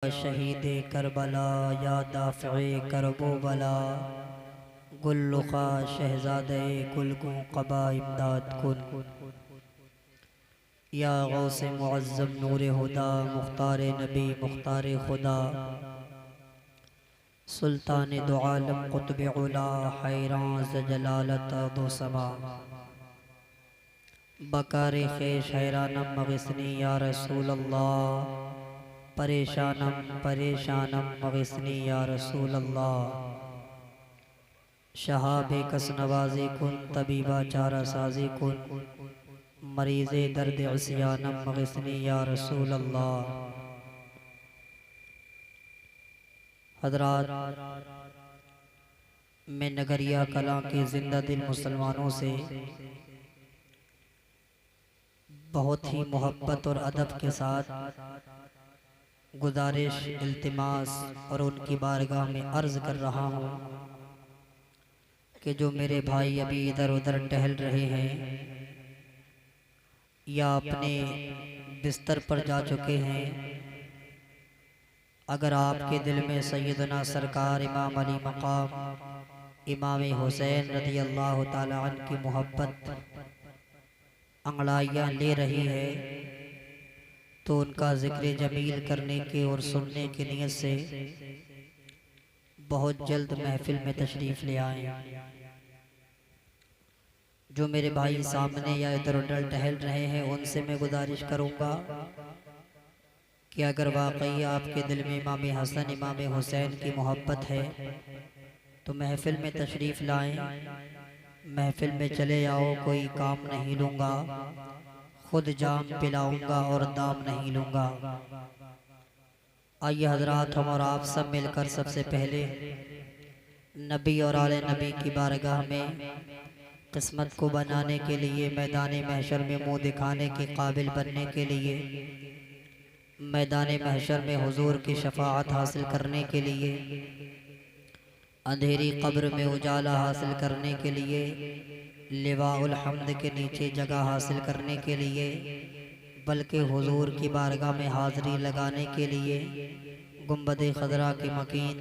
शहीद करबला या दाफ़े करबो बला गुल्लुखा शहज़ादे कुलगू क़बा इमदाद कुन या गौसे मुअज़्ज़म नूर हुदा मुख्तार नबी मुख्तार खुदा सुल्तान दो आलम क़ुत्ब उला हैरान ज़ जलालत दो समा बकार ख़ेश हैरानम मग़िस्नी या रसूल अल्लाह परेशानम परेशानम मग़िस्नी या रसूल अल्लाह शहाब कस नवाज़ी कुन तबीबा चारा साजी कुन मरीज़ दर्द असियानम मग़िस्नी या रसूल अल्लाह। हज़रात, मैं नगरिया कलां के ज़िंदा दिल मुसलमानों से बहुत ही मोहब्बत और अदब के साथ गुजारिश इल्तिमास और उनकी बारगाह में अर्ज़ कर रहा हूँ कि जो मेरे भाई अभी इधर उधर टहल रहे हैं या अपने बिस्तर पर जा चुके हैं, अगर आपके दिल में सैयदना सरकार इमाम अली मकाम इमाम हुसैन रज़ी अल्लाह ताला अन्हु की मोहब्बत अंगड़ाइयाँ ले रही है तो उनका ज़िक्र जमील करने के और सुनने की नीयत से बहुत जल्द महफिल में तशरीफ़ ले आएँ। जो मेरे भाई सामने या इधर उधर टहल रहे हैं उनसे मैं गुजारिश करूँगा कि अगर वाकई आपके दिल में इमाम हसन इमाम हुसैन की मोहब्बत है तो महफिल में तशरीफ़ लाएँ, महफिल में चले आओ, कोई काम नहीं लूँगा, खुद जाम पिलाऊंगा और दाम नहीं लूँगा। आइए हजरात, हम और आप सब मिलकर सबसे पहले नबी और आले नबी की बारगाह में किस्मत को बनाने के लिए, मैदान महशर में मुँह दिखाने के काबिल बनने के लिए, मैदान महशर में हुजूर की शफाअत हासिल करने के लिए, अंधेरी कब्र में उजाला हासिल करने के लिए, लिवाउल हम्द के नीचे जगह हासिल करने के लिए, बल्कि हुजूर की बारगाह में हाज़री लगाने के लिए, गुंबद खदरा की मकीन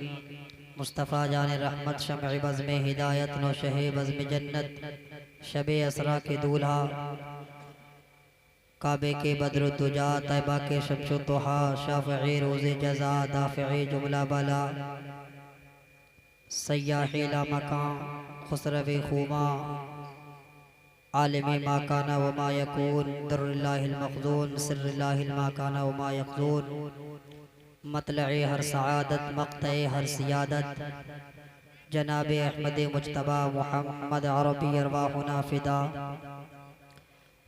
मुस्तफ़ा जान रहमत शम्अ बज़्म हिदायत नौशह बज़्म जन्नत शबे असरा के दूल्हा काबे के बद्रुद्दुजा तैबा के शम्सो तोहा शाफ़े रोज़े जज़ा दाफ़े जुमला बला सय्याहे ला मकान खुसरवे खुमा आलिम मा काना व मा यकून दर्रिल्लाहिल मखज़ून सिर्रिल्लाहिल मा काना व मा यखज़ून मतलए हर सआदत मक़तए हर सियादत जनाब अहमद मुज्तबा मुहम्मद अरबी अरवाहुना फ़िदा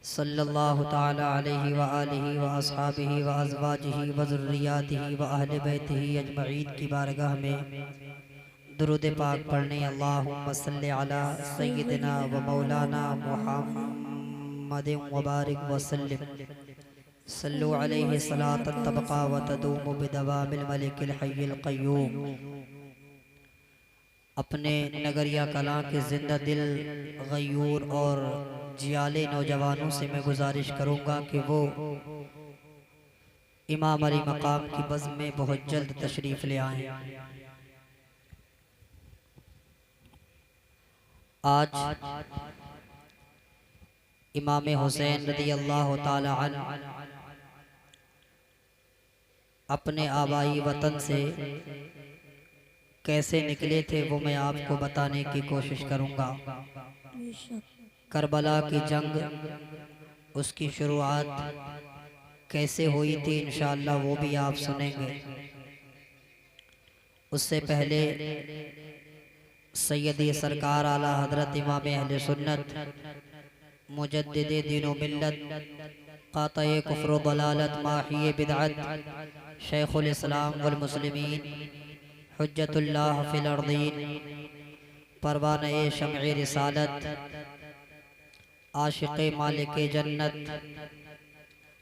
सल्लल्लाहु ताला अलैहि व आलिहि व अस्हाबिहि व अज़वाजिहि व ज़ुर्रियातिहि व अहले बैतिहि अजमईन की बारगाह में दुरूद पाक पढ़ने अल्लाहुम्मा सल्लि अला सय्यिदिना व मौलाना मुहम्मदिन व बारिक व सल्लिम सल्लु अलैहि सलातन तबक़ा व तदूमु बिदवामिल मलिकिल हय्यिल क़य्यूम। अपने नगरिया कलां के ज़िंदा दिल गयूर और जियाले नौजवानों से मैं गुजारिश करूँगा कि वो इमाम अली मकाम की बज़्म में बहुत जल्द तशरीफ़ ले आएँ। आज इमाम हुसैन रज़ी अल्लाह ताला अन्हु अपने आबाई वतन से कैसे निकले थे वो मैं आपको बताने की कोशिश करूँगा। करबला की जंग, उसकी शुरुआत कैसे हुई थी इंशाअल्लाह वो भी आप सुनेंगे। उससे पहले सैयदी सरकार आला हजरत इमाम अहले सुन्नत मुजद्दिदे दीनो मिल्लत क़ातए कुफ्र व दलालत माहिए बिदअत शेखुल इस्लाम वल मुस्लिमीन हुज्जतुल्लाह फिल अर्दीन परवाने शम्अ रिसालत आशिक़े मालिके जन्नत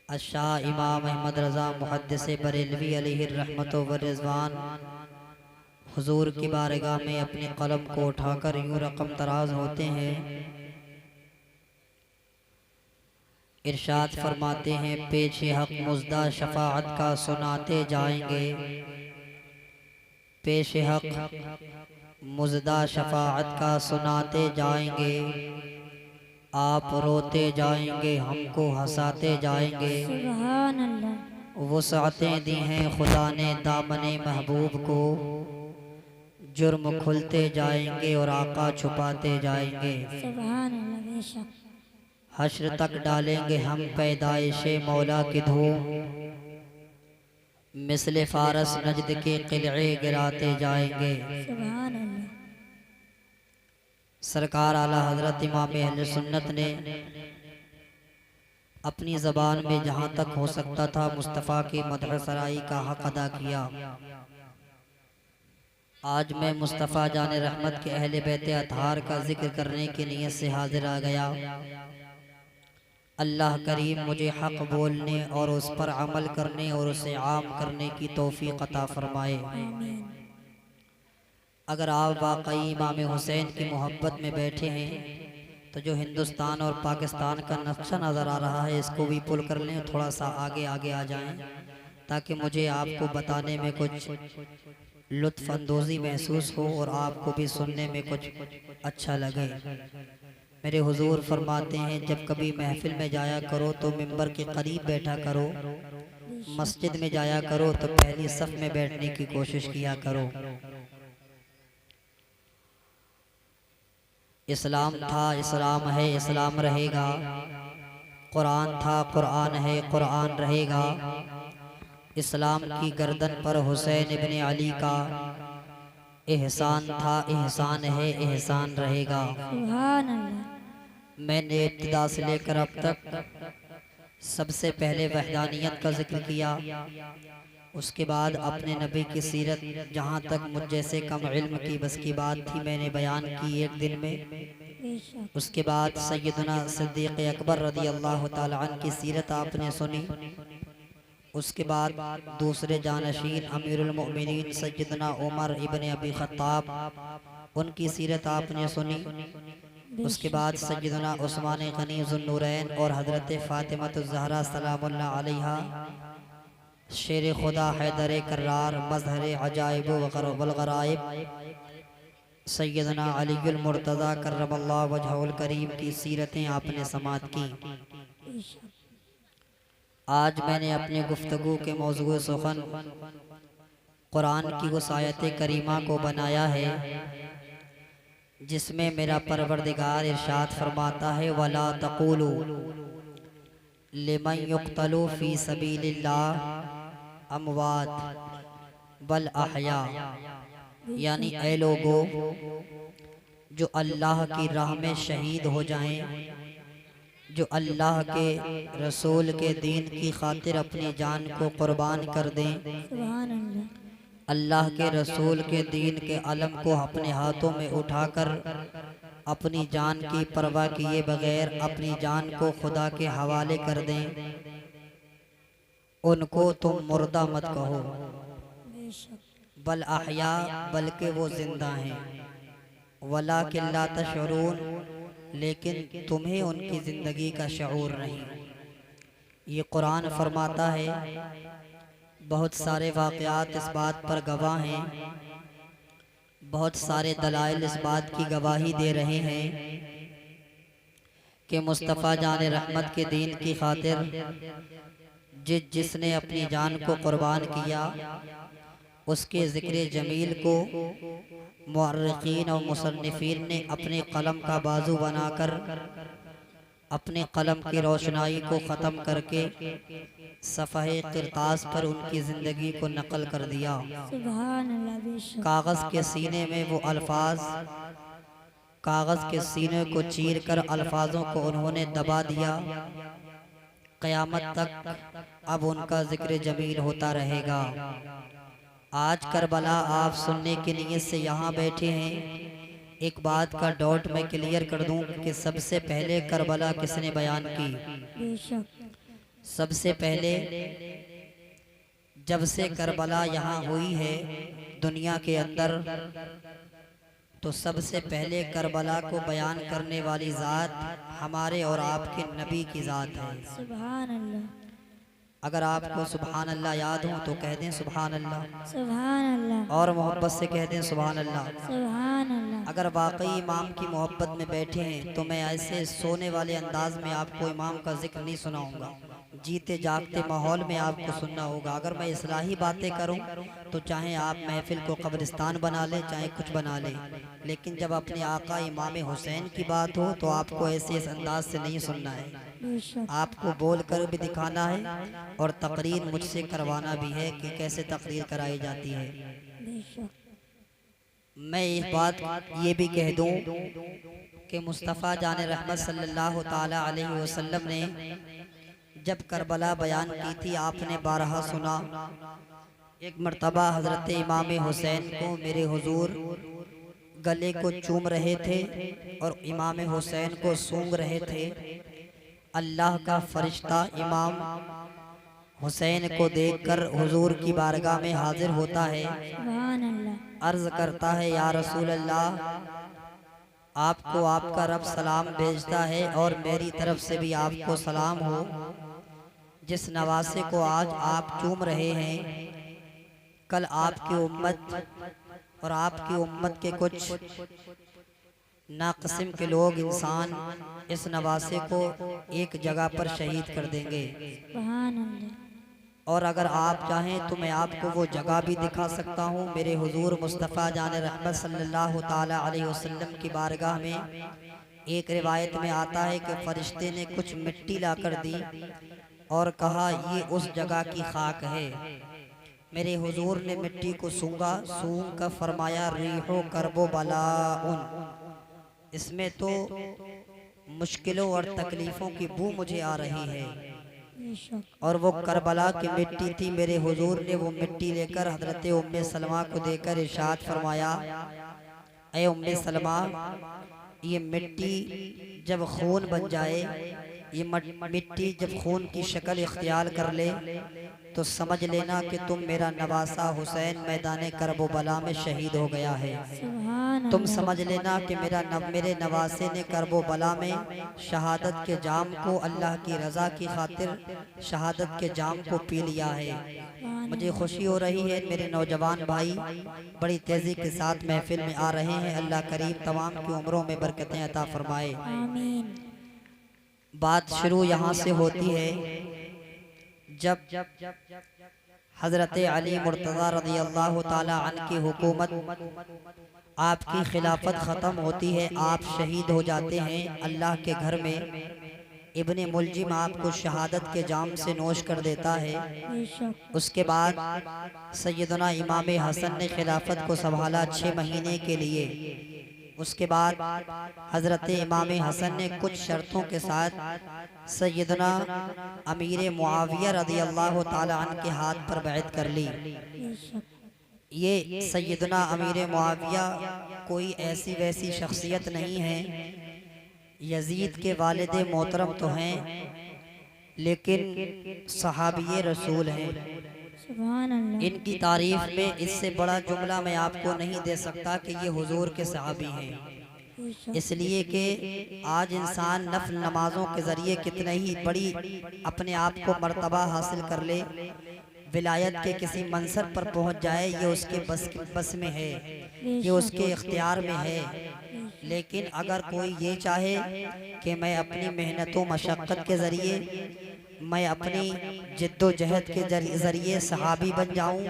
अशाह इमाम अहमद रज़ा मुहद्दिस बरेलवी अलैहि रहमतो व रिज़वान हुजूर की बारगाह में अपने कलम को उठाकर यूँ रकम तराज होते हैं। इरशाद फरमाते हैं पेश हक मुज़दा शफाअत का सुनाते जाएंगे, पेश हक मुज़दा शफाअत का सुनाते जाएंगे। आप रोते जाएंगे हमको हंसाते जाएंगे। सुभान अल्लाह। वुसअतें दी हैं खुदा ने दामने महबूब को, जुर्म खुलते जाएंगे और आका छुपाते जाएंगे। सुभान अल्लाह। बेशक हश्र तक डालेंगे हम पैदाइशे मौला की धूम, मिसले फारस नजद के किले गिराते जाएंगे। सुभान अल्लाह। सरकार आला हजरत इमाम अहले सुन्नत ने अपनी ज़बान में जहाँ तक हो सकता था मुस्तफ़ा की मदह सराई का हक अदा किया। आज मैं मुस्तफ़ा जाने रहमत के अहले बैत अतहार का जिक्र करने की नीयत से हाजिर आ गया। अल्लाह करीम मुझे हक बोलने और उस पर अमल करने और उसे आम करने की तौफीक अता फरमाए। अगर आप वाकई इमाम हुसैन की मोहब्बत में बैठे हैं तो जो हिंदुस्तान और पाकिस्तान का नक्शा नज़र आ रहा है इसको भी पुल कर लें, थोड़ा सा आगे आगे आ जाएं ताकि मुझे आपको बताने में कुछ लुत्फ़ अंदोज़ी महसूस हो और आपको भी सुनने में कुछ अच्छा लगे। मेरे हुजूर फरमाते हैं जब कभी महफिल में जाया करो तो मिंबर के करीब बैठा करो, मस्जिद में जाया करो तो पहली सफ में बैठने की कोशिश किया करो। इस्लाम था इस्लाम है इस्लाम रहेगा, कुरान था कुरान है कुरान रहेगा। इस्लाम की गर्दन पर हुसैन इब्ने अली का एहसान था एहसान है एहसान रहेगा। सुभान अल्लाह। मैंने इब्तिदा से लेकर अब तक सबसे पहले वहदानियत का जिक्र किया, उसके बाद अपने नबी की सीरत जहाँ तक मुझ जैसे कम इल्म की बस की बात थी मैंने बयान की एक दिन में। उसके बाद सैयदना सिद्दीक़ अकबर रज़ी अल्लाह ताला अन्हु की सीरत आपने सुनी। उसके बाद दूसरे जानशीन अमीरुल मोमिनीन सैयदना उमर इब्ने अबी खत्ताब उनकी सीरत आपने सुनी। उसके बाद सैयदना उस्मान गनी ज़ुन्नूरैन और हज़रत फ़ातिमतुज़ ज़हरा सलामुल्लाह अलैहा शेर खुदा हैदर कर्रार मज़हर अजाइब वल गराइब सैयदना अलीउल मुर्तज़ा कर्रमल्लाहु वजहुल करीम की सीरतें आपने समाअत की। आज मैंने अपने गुफ्तगू के मौज़ू सुखन कुरान की उस आयत करीमा को बनाया है जिसमें मेरा परवरदिगार इरशाद फरमाता है वला तक़ूलू लिमन युक़्तलू फ़ी सबीलिल्लाह अमवात बल अहया, यानी ऐ लोगो जो अल्लाह की राह में शहीद हो जाएं, जो अल्लाह के रसूल के दीन की खातिर अपनी जान को कुर्बान कर दें, सुभान अल्लाह। अल्लाह के रसूल के दीन के अलम को अपने हाथों में उठाकर अपनी जान की परवाह किए बगैर अपनी जान को खुदा के हवाले कर दें, उनको तुम मुर्दा मत कहो बल अहया, बल्कि वो जिंदा हैं। वलाकिन ला तशऊरून, लेकिन तुम्हें उनकी ज़िंदगी का शऊर नहीं। ये कुरान फरमाता है। बहुत सारे वाक़यात इस बात पर गवाह हैं, बहुत सारे दलाइल इस बात की गवाही दे रहे हैं कि मुस्तफ़ा जाने रहमत के दीन की खातिर जिसने अपनी जान को कुर्बान किया उसके ज़िक्र जमील को मुअर्रिखीन और मुसन्निफीन ने अपने कलम का बाजू बनाकर अपने कलम की रोशनाई को ख़त्म करके सफ़हे किरतास पर उनकी ज़िंदगी को नकल कर दिया। सुभान अल्लाह। कागज़ के सीने में वो अल्फाज, कागज़ के सीने को चीर कर अल्फाजों को उन्होंने दबा दिया। क़यामत तक अब उनका ज़िक्र जमील होता रहेगा। आज करबला आप सुनने की नीयत से यहाँ बैठे हैं। एक बात का डाउट मैं क्लियर कर दूं कि सबसे पहले करबला किसने बयान की? सबसे पहले जब से करबला यहाँ हुई है दुनिया के अंदर तो सबसे पहले करबला को बयान करने वाली ज़ात हमारे और आपके नबी की ज़ात है। सुभान अल्लाह, अगर आपको सुभान अल्लाह याद हो तो कह दें सुभान अल्लाह, सुभान अल्लाह, और मोहब्बत से कह दें सुभान अल्लाह। सुभान अल्लाह। अगर वाकई इमाम की मोहब्बत में बैठे हैं तो मैं ऐसे सोने वाले अंदाज में आपको इमाम का जिक्र नहीं सुनाऊंगा, जीते जागते माहौल में आपको सुनना होगा। अगर मैं इस्लाही बातें करूं तो चाहे आप महफिल को कब्रिस्तान बना लें, चाहे कुछ बना लें, लेकिन जब अपने आका इमाम हुसैन की बात हो तो आपको ऐसे इस अंदाज से नहीं सुनना है। बेशक, आपको बोल कर भी दिखाना है और तकरीर मुझसे करवाना भी है कि कैसे तकरीर कराई जाती है। बेशक, मैं एक बात ये भी कह दूं कि मुस्तफ़ा जान रहमत सल्लल्लाहु ताला अलैहि वसल्लम ने जब करबला बयान की थी आपने बारहा सुना। एक मर्तबा हज़रत इमाम हुसैन को मेरे हुजूर गले को चूम रहे थे और इमाम हुसैन को सूंघ रहे थे। अल्लाह का फरिश्ता इमाम हुसैन को देखकर हुजूर की बारगाह में हाजिर होता है, सुभान अल्लाह, अर्ज करता है या रसूल अल्लाह, आपको आपका रब सलाम भेजता है और मेरी तरफ से भी आपको सलाम हो। जिस नवासे को आज आप चूम रहे हैं, कल आपकी उम्मत और आपकी उम्मत के कुछ नाक़िस्म के लोग इंसान इस नवासे को एक जगह पर शहीद कर देंगे। सुभान अल्लाह, और अगर आप चाहें तो मैं आपको वो जगह भी दिखा सकता हूँ। मेरे हुजूर मुस्तफ़ा जान रहमत सल्लल्लाहु ताला अलैहि वसल्लम की बारगाह में एक रिवायत में आता है कि फरिश्ते ने कुछ मिट्टी लाकर दी और कहा ये उस जगह की खाक है। मेरे हुजूर ने मिट्टी को सूंघा, सूंघ कर फरमाया रीहो करबो बलाउन, इसमें तो मुश्किलों और तकलीफ़ों की बू मुझे आ रही है। बेशक, और वो करबला की मिट्टी थी। मेरे हुजूर ने वो मिट्टी लेकर हजरत उम्मे सलमा को देकर इरशाद फरमाया, ऐ उम्मे सलमा, ये मिट्टी जब खून बन जाए, ये मिट्टी जब खून की शक्ल इख्तियार कर ले तो समझ लेना कि तुम मेरा नवासा हुसैन मैदान करबला में शहीद हो गया है। सुभान तुम अल्लाह, समझ लेना कि मेरे नवासे ने करबला में शहादत के जाम को, अल्लाह की रज़ा की खातिर शहादत के जाम को पी लिया है। सुभान मुझे खुशी हो रही है, मेरे नौजवान भाई बड़ी तेज़ी के साथ महफिल में आ रहे हैं। अल्लाह करीम तमाम की उम्रों में बरकतें अता फरमाए। आमीन। बात शुरू यहाँ से होती है जब हज़रत अली मुर्तज़ा रज़ी अल्लाह ताला अन्हु की हुकूमत, आपकी खिलाफत ख़त्म होती है, आप शहीद हो जाते हैं। अल्लाह के घर में इब्ने मुलजिम आपको शहादत के जाम से नोश कर देता है। बेशक, उसके बाद सैयदना इमाम हसन ने खिलाफत को संभाला 6 महीने के लिए। उसके बाद हज़रत इमाम हसन ने कुछ शर्तों के साथ सैयदना अमीर मुआविया रज़ी अल्लाह ताला अन्हु के हाथ पर बैत कर ली। बेशक, ये सैयदना अमीर मुआविया कोई ऐसी वैसी शख्सियत नहीं है, यजीद के वालिद मोहतरम तो हैं लेकिन सहाबी रसूल हैं। सुभान अल्लाह, इनकी तारीफ में इससे बड़ा जुमला मैं आपको नहीं दे सकता कि ये हुजूर के सहाबी हैं। बेशक, इसलिए कि आज इंसान नफल नमाजों के ज़रिए कितने ही बड़ी अपने आप को मर्तबा हासिल कर ले, विलायत के किसी मंसब पर पहुंच जाए, ये उसके बस में है, ये उसके इख्तियार में है। लेकिन अगर कोई ये चाहे कि मैं अपनी मेहनतों मशक्क़त के ज़रिए, मैं अपनी जिद्दोजहद के ज़रिए सहाबी बन जाऊं,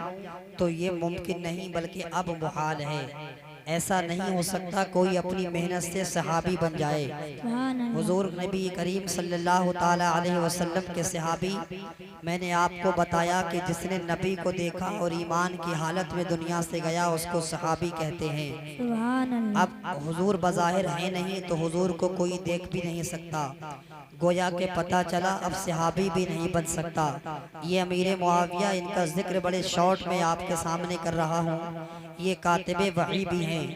तो ये मुमकिन नहीं बल्कि अब मुहाल है। ऐसा नहीं हो सकता कोई अपनी मेहनत से सहाबी बन जाए। सुभान अल्लाह, हुजूर नबी करीम सल्लल्लाहु ताला अलैहि वसल्लम के सहाबी, मैंने आपको बताया कि जिसने नबी को देखा और ईमान की हालत में दुनिया से गया उसको सहाबी कहते हैं। सुभान अल्लाह, अब हुजूर बज़ाहिर है नहीं तो हुजूर को कोई देख भी नहीं सकता, गोया के पता चला अब सहाबी भी नहीं बन सकता। ये अमीर मुआविया, इनका जिक्र बड़े शॉर्ट में आपके सामने कर रहा हूँ। ये कातिबे वही भी हैं,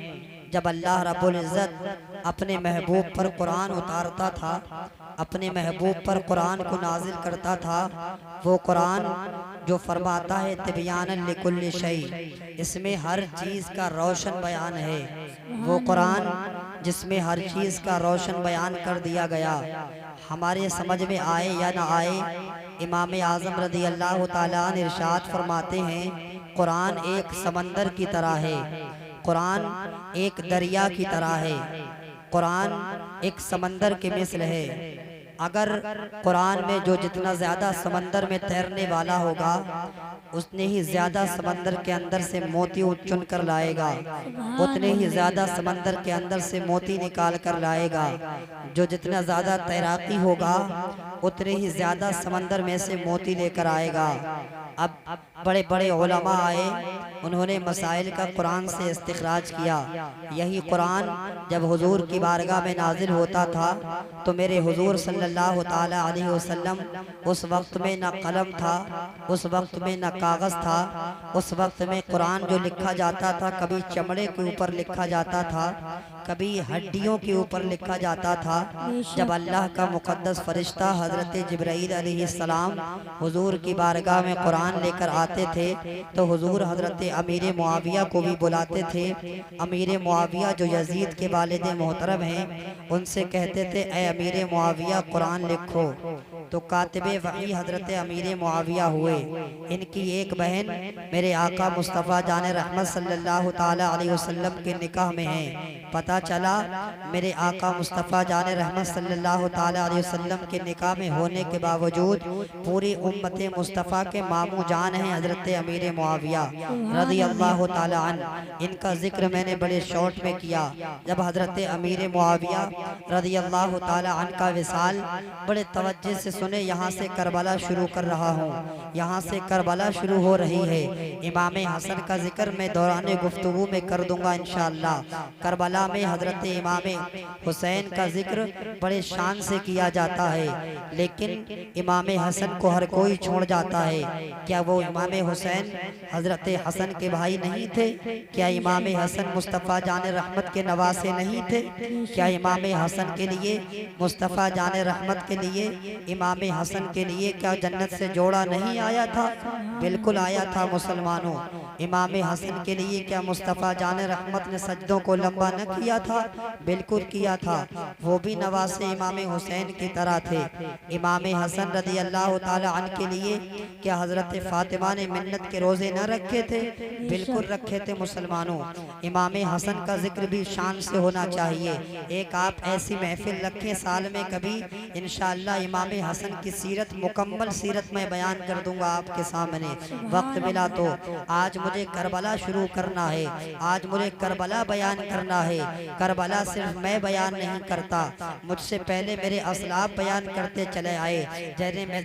जब अल्लाह रब्बुल इज़्ज़त अपने महबूब पर कुरान उतारता था, अपने महबूब पर कुरान को नाजिल करता था, वो कुरान जो फरमाता है तिबयानन लिकुल्लि शै, इसमें हर चीज़ का रोशन बयान है। वो कुरान जिसमें हर चीज़ का रोशन बयान कर दिया गया, हमारे समझ में आए या ना आए, इमाम आज़म रज़ी अल्लाह ताला अन्हु इरशाद फरमाते हैं, कुरान एक समंदर की तरह है, कुरान एक दरिया की तरह है, कुरान एक समंदर के मिसल है। अगर कुरान में जो जितना ज़्यादा समंदर में तैरने वाला होगा, उतने ही ज़्यादा समंदर के अंदर से मोती चुन कर लाएगा, उतने ही ज़्यादा समंदर के अंदर से मोती निकाल कर लाएगा। जो जितना ज़्यादा तैराकी होगा, उतने ही ज़्यादा समंदर में से मोती लेकर आएगा। अब बड़े बड़े उलमा आए, उन्होंने मसाइल का कुरान से इस्तिखराज किया। यही कुरान जब हुजूर की बारगाह में नाजिल होता था, तो मेरे हुजूर सल्लल्लाहु ताला अलैहि वसल्लम उस वक्त में ना कलम था, उस वक्त में ना कागज़ था, उस वक्त में कुरान जो लिखा जाता था कभी चमड़े के ऊपर लिखा जाता था, कभी हड्डियों के ऊपर लिखा जाता था। जब अल्लाह का मुक़द्दस फरिश्ता हज़रत जिब्राईल अलैहिस्सलाम हुजूर की बारगाह में कुरान लेकर आते थे, तो हुजूर हज़रत अमीर मुआविया को भी बुलाते थे। अमीर मुआविया जो यजीद के वालिद मोहतरम हैं, उनसे कहते थे, ए अमीर मुआविया कुरान लिखो। तो कातिबे वही हज़रत अमीर मुआविया हुए। इनकी एक बहन मेरे आका मुस्तफ़ा जान रहमत सल्लल्लाहु ताला अलैहि वसल्लम के निकाह में है। पता चला मेरे आका मुस्तफ़ा जान रहमत सल्लल्लाहु ताला अलैहि वसल्लम के निकाह में होने के बावजूद पूरी उम्मत मुस्तफ़ा के मामू जान हैं हज़रत अमीर मुआविया रज़ी अल्लाह ताला अन्हु। इनका जिक्र मैंने बड़े शॉर्ट में किया। जब हज़रत अमीर मुआविया रज़ी अल्लाह ताला अन्हु का विसाल बड़े तवज्जो से सुने, यहाँ से करबला शुरू कर रहा हूँ, यहाँ से करबला शुरू हो रही है। इमाम हसन का जिक्र मैं दौरान गुफ्तगू में कर दूंगा इंशाअल्लाह। करबला में हज़रत इमाम हुसैन का जिक्र बड़े शान से किया जाता है, लेकिन इमाम हसन को हर कोई छोड़ जाता है। क्या वो इमाम हुसैन हज़रत हसन के भाई नहीं थे? क्या इमाम हसन मुस्तफ़ा जान रहमत के नवासे नहीं थे? क्या इमाम हसन के लिए, मुस्तफ़ा जान रहमत के लिए, इमाम हसन के लिए क्या जन्नत से जोड़ा नहीं आया था? बिल्कुल आया था मुसलमानों। इमाम हसन के लिए क्या मुस्तफ़ा जान रहमत ने सजदों को लंबा न किया था? बिल्कुल किया था। वो भी नवासे इमाम हुसैन की तरह थे। इमाम हसन रज़ी अल्लाह ताला अन्हु के लिए क्या हज़रत फातिमा ने मिन्नत के रोज़े न रखे थे? बिल्कुल रखे थे मुसलमानों। इमाम हसन का जिक्र भी शान से होना चाहिए। एक आप ऐसी महफिल रखें साल में कभी, इंशाअल्लाह इमाम हसन की सीरत, मुकम्मल सीरत मैं बयान कर दूंगा आपके सामने, वक्त मिला तो। आज मुझे करबला शुरू करना है, आज मुझे करबला बयान करना है। करबला सिर्फ मैं बयान नहीं करता, मुझसे पहले मेरे असलाफ बयान करते चले आए।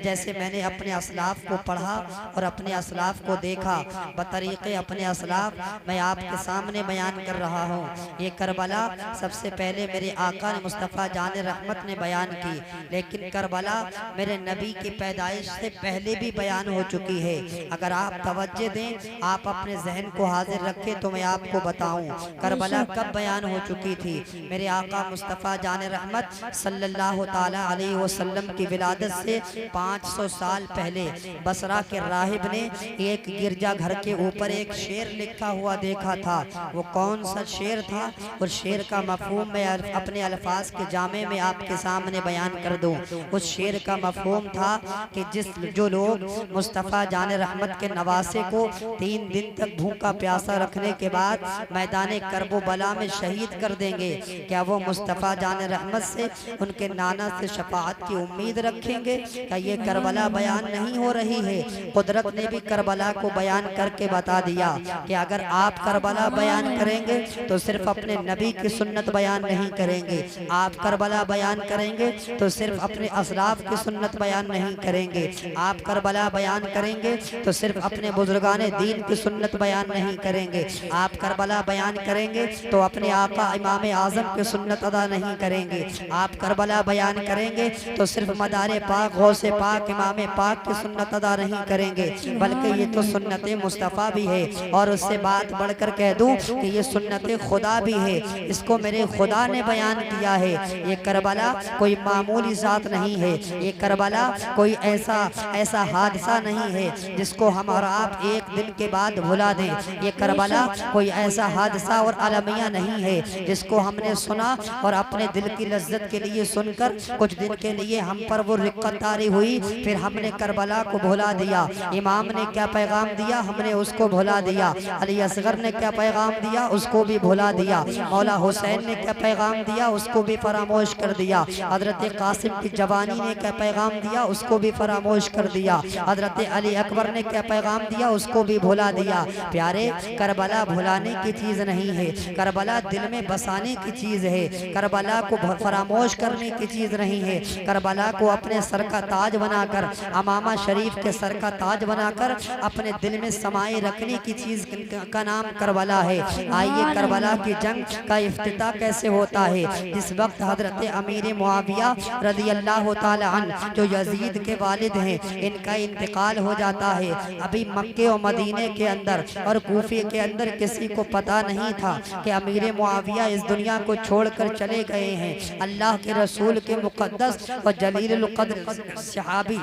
जैसे मैंने अपने असलाफ को पढ़ा और अपने असलाफ को देखा, बतरीक़े अपने असलाफ मैं आपके सामने बयान कर रहा हूँ। ये करबला सबसे पहले मेरे आका मुस्तफ़ा जान रहमत ने बयान की, लेकिन करबला मेरे नबी की पैदाइश से पहले भी बयान हो चुकी है। अगर आप तवज्जो दें, आप अपने जहन को हाजिर रखें, तो मैं आपको बताऊं करबला कब बयान हो चुकी थी। मेरे आका मुस्तफ़ा जान रहमत सल्लल्लाहु ताला अलैहि वसल्लम की विलादत से 500 साल पहले बसरा के राहिब ने एक गिरजा घर के ऊपर एक शेर लिखा हुआ देखा था। वो कौन सा शेर था? उस शेर का मफहूम मैं अपने अल्फाज के जामे में आपके सामने बयान कर दूं। उस शेर का मफहूम था कि जो लोग मुस्तफ़ा जान रहमत के नवासे को 3 दिन तक भूखा प्यासा रखने के बाद मैदान करबला में शहीद कर देंगे, क्या वो मुस्तफ़ा जान रहमत से, उनके नाना से शफाअत की उम्मीद रखेंगे? क्या ये करबला बयान नहीं हो रही है? कुदरत ने भी करबला को बयान करके बता दिया कि अगर आप करबला बयान करेंगे तो सिर्फ अपने नबी की सुन्नत बयान नहीं करेंगे, आप करबला बयान करेंगे तो सिर्फ अपने असलाफ की की सुन्नत बयान नहीं करेंगे। आप करबला बयान करेंगे तो सिर्फ अपने बुजुर्गाने दीन की सुन्नत बयान नहीं करेंगे। आप करबला बयान करेंगे तो अपने आका इमाम आज़म की सुन्नत अदा नहीं करेंगे। आप करबला बयान करेंगे तो सिर्फ मदारे पाक गौसे पाक इमाम पाक की सुन्नत अदा नहीं करेंगे, बल्कि ये तो सुन्नत मुस्तफ़ा भी है। और उससे बात बढ़कर कह दूं कि ये सुन्नत खुदा भी है, इसको मेरे खुदा ने बयान किया है। ये करबला कोई मामूली ज़ात नहीं है, ये करबला कोई ऐसा हादसा नहीं है जिसको हम और आप एक दिन के बाद भुला दें। ये करबला कोई ऐसा हादसा और अलमिया नहीं है जिसको हमने सुना और अपने दिल की लज्जत के लिए सुनकर कुछ दिन के लिए हम पर वो रिक्कत तारी हुई, फिर हमने करबला को भुला दिया। इमाम ने क्या पैगाम दिया हमने उसको भुला दिया, अली असगर ने क्या पैगाम दिया उसको भी भुला दिया, मौला हुसैन ने क्या पैगाम दिया उसको भी फरामोश कर दिया, हजरत कासिम की जवानी ने क्या पैगाम दिया उसको भी फरामोश कर दिया, हजरत अली अकबर ने क्या पैगाम दिया उसको भी भुला दिया। प्यारे, करबला भुलाने की चीज़ नहीं है, करबला दिल में बसाने की चीज़ है, करबला को फरामोश करने की चीज़ नहीं है। करबला को अपने सर का ताज बनाकर, अमामा शरीफ के सर का ताज बनाकर अपने दिल में समाये रखने की चीज़ का नाम करबला है। आइए करबला की जंग का इफ्तिताह कैसे होता है। जिस वक्त हजरत अमीर मुआविया रज़ी अल्लाह ताला अन्हु जो यजीद के वालिद हैं, इनका इंतकाल हो जाता है। अभी मक्के और मदीने के अंदर और कूफे के अंदर किसी को पता नहीं था कि अमीर मुआविया इस दुनिया को छोड़कर चले गए हैं। अल्लाह के रसूल के मुक़द्दस और जलीलुल क़द्र सहाबी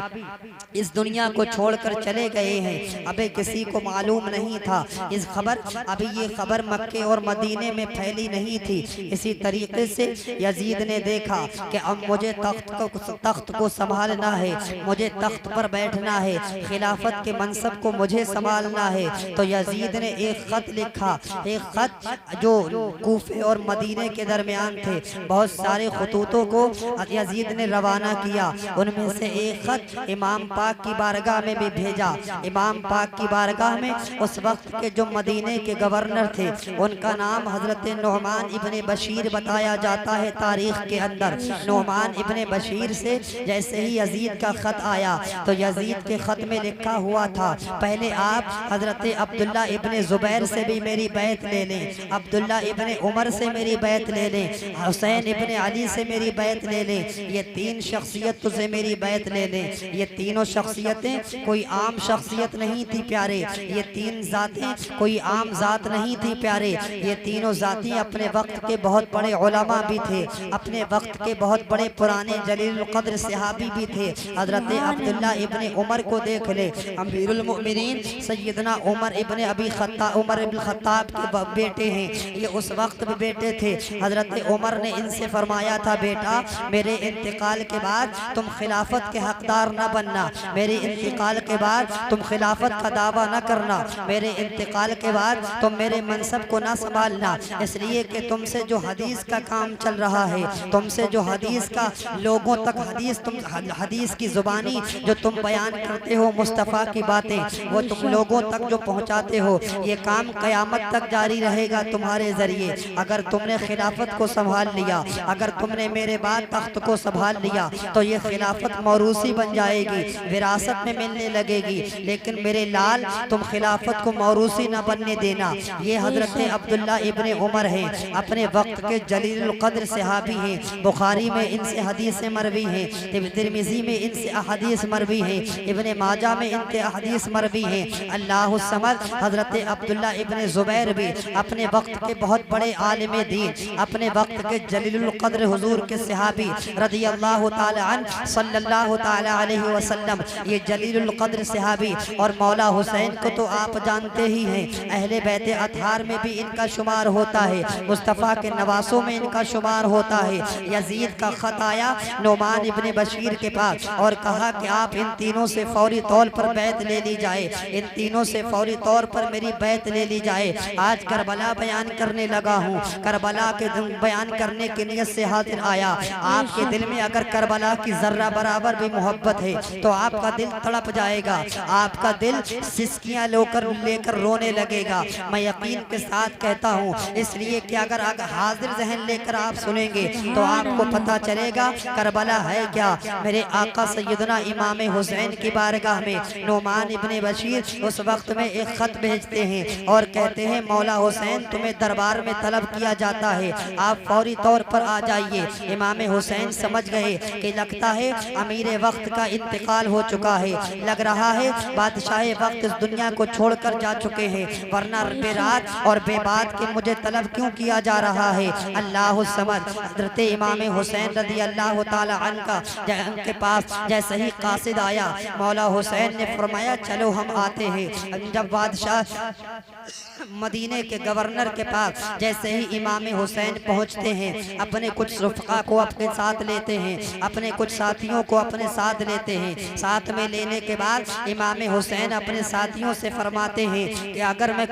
इस दुनिया को छोड़कर चले गए हैं। अबे किसी को मालूम नहीं था इस खबर, अभी ये खबर मक्के और मदीने में फैली नहीं थी। इसी तरीके से यजीद ने देखा कि अब मुझे तख्त को संभालना है, मुझे तख्त पर बैठना है, खिलाफत के मनसब को मुझे संभालना है। तो यजीद ने एक ख़त लिखा, एक ख़त जो कूफे और मदीने के दरमियान थे, बहुत सारे खतूतों को यजीद ने रवाना किया। उनमें से एक ख़त इमाम पाक की बारगाह में भी भेजा। इमाम पाक की बारगाह में उस वक्त के जो मदीने के गवर्नर थे उनका नाम हजरत नुमान इब्ने बशीर बताया जाता है तारीख के अंदर। नुमान इब्ने बशीर से जैसे ही यजीद का ख़त आया तो यजीद के ख़त में लिखा हुआ था, पहले आप हजरत अब्दुल्ला इब्ने ज़ुबैर से भी मेरी बैत ले लें, अब्दुल्ला इब्ने उमर से मेरी बैत ले लें, हुसैन इब्ने अली से मेरी बैत ले लें, ये तीन शख्सियत तुझे मेरी बैत ले लें। ये तीनों शख्सियतें कोई आम शख्सियत नहीं थी प्यारे, ये तीन ज़ातें कोई आम ज़ात नहीं थी प्यारे, ये तीनों ज़ातें अपने वक्त के बहुत बड़े उलमा भी थे, अपने वक्त के बहुत बड़े पुराने जलीलुल क़द्र सहाबी भी थे। हजरत अब्दुल्ला इब्ने उमर को देख ले, अमीरुल मोमिनीन सैयदना उमर इब्ने उमर इब्न खत्ताब के बेटे हैं, ये उस वक्त भी बेटे थे। हजरत उमर ने इनसे फरमाया था, बेटा मेरे इंतकाल के बाद तुम खिलाफत के हकदार न बनना, मेरे इंतकाल के बाद तुम खिलाफत का दावा न करना, मेरे इंतकाल के बाद तुम मेरे मनसब को न संभालना, इसलिए कि तुमसे जो हदीस का काम चल रहा है, तुमसे जो हदीस का लोगों तक हदीस की ज़ुबानी जो तुम बयान करते हो, मुस्तफ़ा की बातें वो तुम लोगों तक जो पहुँचाते हो, ये काम क़यामत तक जारी रहेगा तुम्हारे ज़रिए। अगर तुमने खिलाफत को संभाल लिया, अगर तुमने मेरे बाद तख्त को संभाल लिया तो ये खिलाफत मौरूसी बन जाएगी, विरासत में मिलने लगेगी, लेकिन मेरे लाल तुम खिलाफत को मौरूसी न बनने देना। ये हजरत अब्दुल्ला इब्ने उमर हैं, अपने वक्त के जलीलुल क़द्र सहाबी हैं। बुखारी में इनसे हदीसें मरवी हैं, तिरमिज़ी में इनसे अहदीस मरवी हैं, इब्ने माजा में इनके अहदीस मरवी हैं। अल्लाहु समद हजरत अब्दुल्ला इब्ने ज़ुबैर भी अपने वक्त के बहुत बड़े आलिम दीन, अपने वक्त के जलीलुल क़द्र हुजूर के सहाबी रज़ियल्लाहु ताला अन्हु सल्लल्लाहु ताला अलैहि वसल्लम, ये जलीलुल क़द्र सहाबी। और मौला हुसैन को तो आप जानते ही हैं, अहले बैत अतहार में भी इनका शुमार होता है, मुस्तफ़ा के नवासों में इनका शुमार होता है। यजीद का ख़त आया नुमान इब्ने बशीर के पास और कहा कि आप इन तीनों से फौरी तौर पर बैत ले ली जाए, इन तीनों से फौरी तौर पर मेरी बैत ले ली जाए। आज करबला बयान करने लगा हूँ, करबला के बयान करने की नियत से हाजिर आया। आपके दिल में अगर करबला की ज़र्रा बराबर भी मोहब्बत है तो आपका दिल तड़प जाएगा, आपका दिल सिसकियाँ लेकर रोने लगेगा। मैं यकीन के साथ कहता हूँ, इसलिए कि अगर हाजिर जहन लेकर आप सुनेंगे तो आपको पता चलेगा करबला है क्या, मेरे आका सैयदना इमाम हुसैन की बारगाह में नोमान इब्ने बशीर उस वक्त में एक ख़त भेजते हैं और कहते हैं मौला हुसैन तुम्हें दरबार में तलब किया जाता है, आप फौरी तौर पर आ जाइए। इमाम हुसैन समझ गए कि लगता है अमीर वक्त का इंतकाल हो चुका है, लग रहा है बादशाह वक्त इस दुनिया को छोड़कर जा चुके हैं, वरना बेरात और बेबात के मुझे तलब क्यों किया जा रहा है। अल्लाह समझ हज़रत इमाम हुसैन रज़ी अल्लाह ताला अन्हु के पास जैसे ही कासिद आया मौला हुसैन ने फरमाया चलो हम आते हैं। जब बादशाह मदीने के गवर्नर के पास जैसे ही इमाम हुसैन पहुंचते हैं अपने कुछ रुफ़क़ा को अपने साथ लेते हैं, अपने कुछ साथियों को अपने साथ लेते हैं। साथ में लेने के बाद इमाम हुसैन अपने साथियों से फरमाते हैं कि अगर मैं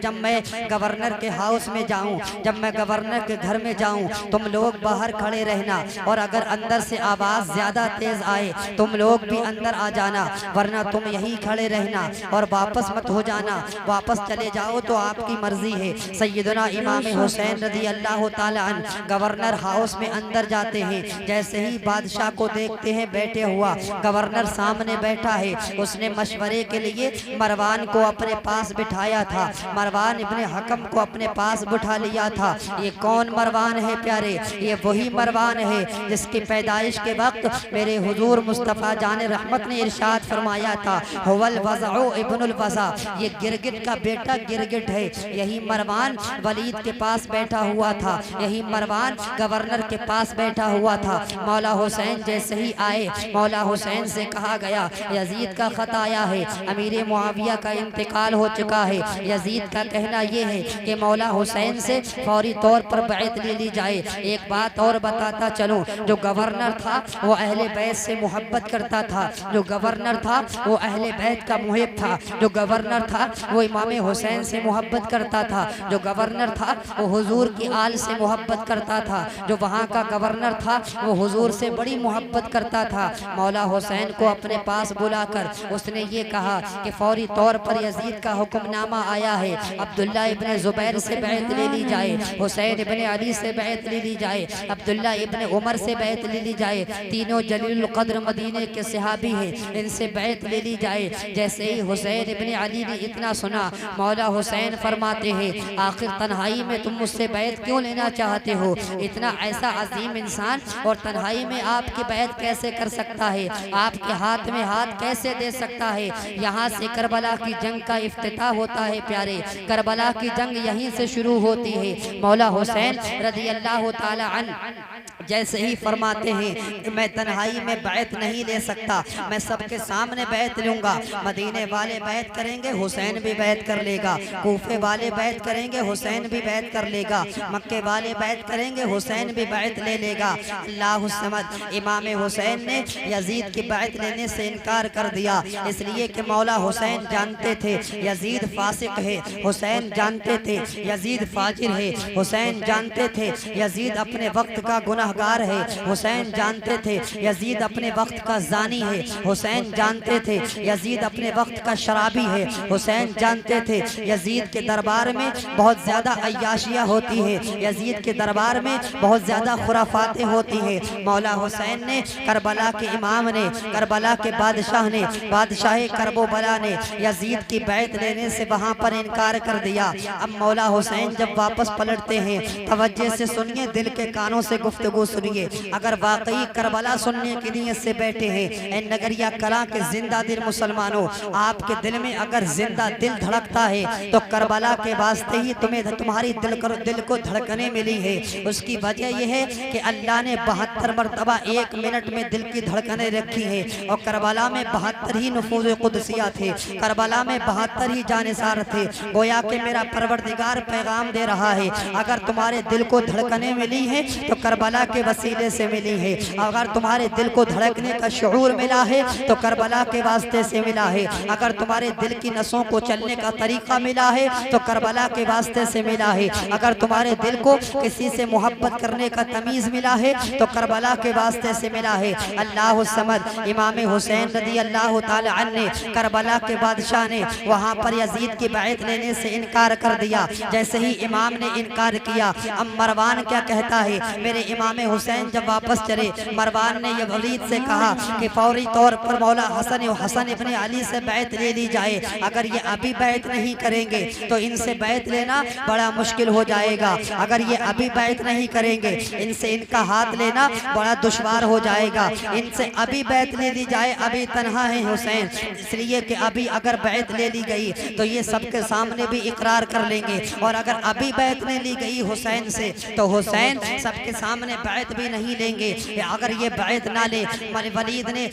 जब मैं गवर्नर के हाउस में जाऊं, जब मैं गवर्नर के घर में जाऊं, तुम लोग बाहर खड़े रहना और अगर अंदर से आवाज़ ज़्यादा तेज़ आए तुम लोग भी अंदर आ जाना, वरना तुम यहीं खड़े रहना और वापस मत हो जाना। वापस चले जाओ तो आपकी मर्जी है। सैयदना इमाम हुसैन रज़ी अल्लाह ताला अन्हु गवर्नर हाउस में अंदर जाते हैं। जैसे ही बादशाह को देखते हैं बैठे हुआ, गवर्नर सामने बैठा है, उसने मशवरे के लिए मरवान को अपने पास बिठाया था, मरवान इब्ने हकम को अपने पास बिठा लिया था। ये कौन मरवान है प्यारे? ये वही मरवान है जिसकी पैदाइश के वक्त मेरे हुजूर मुस्तफ़ा जान रहमत ने इरशाद फरमाया था हुवल वज़अ इब्नुल वज़ा, ये गिरगिट का बेटा गिरगिट है। यही मरवान वलीद के पास बैठा हुआ था, यही मरवान गवर्नर के पास बैठा हुआ था। मौला हुसैन जैसे ही आए मौला हुसैन से कहा गया यजीद का ख़त आया है, अमीर मुआविया का इंतकाल हो चुका है। यजीद का कहना यह है कि मौला हुसैन से फौरी तौर पर बैत ले ली जाए। एक बात और बताता चलूं, जो गवर्नर था वो अहले बैत से मोहब्बत करता था, जो गवर्नर था वो अहले बैत का मुहिब था, जो गवर्नर था वो इमाम हुसैन से मोहब्बत करता था, जो गवर्नर था वो हुजूर की आल से मोहब्बत करता था, जो वहाँ का गवर्नर था वो हुजूर से बड़ी मोहब्बत करता था। मौला हुसैन को अपने पास बुलाकर उसने ये कहा कि फौरी तौर पर यजीद का हुक्मनामा आया है, अब्दुल्ला इब्ने ज़ुबैर से बैत ले ली जाए, हुसैन इब्ने अली से बैत ले ली जाए, अब्दुल्ला इब्ने उमर से बैत ले ली जाए। तीनों जलीलुल क़द्र मदीने के सहाबी हैं, इनसे बैत ले ली जाए। जैसे ही हुसैन इब्ने अली ने इतना सुना मौला हुसैन फरमाते हैं आखिर तन्हाई में तुम मुझसे बैत क्यों लेना चाहते हो? इतना ऐसा अजीम इंसान और तन्हाई में आपकी बैत कैसे कर सकता है? आपके हाथ में हाथ कैसे दे सकता है? यहाँ से करबला की जंग का इफ्तिताह होता है प्यारे, करबला की जंग यहीं से शुरू होती है। मौला हुसैन रज़ी अल्लाह ताला अन्हु जैसे ही फरमाते हैं कि मैं तन्हाई में बैत नहीं ले सकता, मैं सबके सामने बैत लूँगा। मदीने वाले बैत करेंगे, हुसैन भी बैत कर लेगा, कूफे वाले बैत करेंगे, हुसैन भी बैत कर लेगा, मक्के वाले बैत करेंगे, हुसैन भी बैत ले लेगा। अल्लाह समझ इमाम हुसैन ने यजीद की बैत लेने से इनकार कर दिया, इसलिए कि मौला हुसैन जानते थे यजीद फासिक है, हुसैन जानते थे यजीद फाजिर है, हुसैन जानते थे यजीद अपने वक्त का गुनहगार है, हुसैन जानते थे यजीद अपने वक्त का जानी है, हुसैन जानते थे यजीद अपने वक्त का शराबी है, हुसैन जानते थे यजीद के दरबार में बहुत ज़्यादा अय्याशियाँ होती है, यजीद के दरबार में बहुत ज़्यादा खुराफातें होती हैं। मौला हुसैन ने करबला के इमाम ने, करबला के बादशाह ने, बादशाह करबला ने यजीद की बैत लेने से वहाँ पर इनकार कर दिया। अब मौला हुसैन जब वापस पलटते हैं, तवज्जो से सुनिए, दिल के कानों से गुफ्तगू सुनिए। अगर वाकई करबला सुनने के लिए से बैठे हैं, ए नगरिया कला के जिंदा दिल मुसलमानों, आपके दिल में अगर जिंदा दिल धड़कता है तो करबला के वास्ते ही तुम्हें तुम्हारी दिल को धड़कने मिली है। उसकी वजह यह है कि अल्लाह ने 72 मरतबा 1 मिनट में दिल की धड़कने रखी है और करबला में 72 ही नफूज़ कुदसिया थे, करबला में 72 ही जानिसार थे। गोया कि मेरा परवरदिगार पैगाम दे रहा है, अगर तुम्हारे दिल को धड़कने मिली है तो करबला के वसीले से मिली है, अगर तुम्हारे दिल को धड़कने का शऊर मिला है तो करबला के वास्ते से मिला है, अगर तुम्हारे दिल की नसों को चलने का तरीका मिला है तो करबला के वास्ते से मिला है, अगर तुम्हारे दिल को किसी से मोहब्बत करने का तमीज़ मिला है तो करबला के वास्ते से मिला है। अल्लाह समझ इमाम हुसैन रज़ी अल्लाह ताला अन्हु ने करबला के बादशाह ने वहाँ पर यजीद की बैत लेने से इनकार कर दिया। जैसे ही इमाम ने इनकार किया, अब मरवान क्या कहता है, मेरे इमाम हुसैन जब वापस चले, मरवान ने वलीद से कहा कि फौरी तौर पर मौला हसन इब्ने अली से बैत ले ली जाए, अगर ये अभी बैत नहीं करेंगे तो इनसे बैत लेना बड़ा मुश्किल हो जाएगा, अगर ये अभी बैत नहीं करेंगे इनसे इनका हाथ लेना बड़ा दुश्वार हो जाएगा, इनसे अभी बैत ले ली जाए, अभी तन्हा है हुसैन, इसलिए कि अभी अगर बैत ले ली गई तो ये सबके सामने भी इकरार कर लेंगे, और अगर अभी बैत नहीं ली गई हुसैन से तो हुसैन सबके सामने बैत भी नहीं लेंगे। अगर ये बैत ना ले, वलीद ने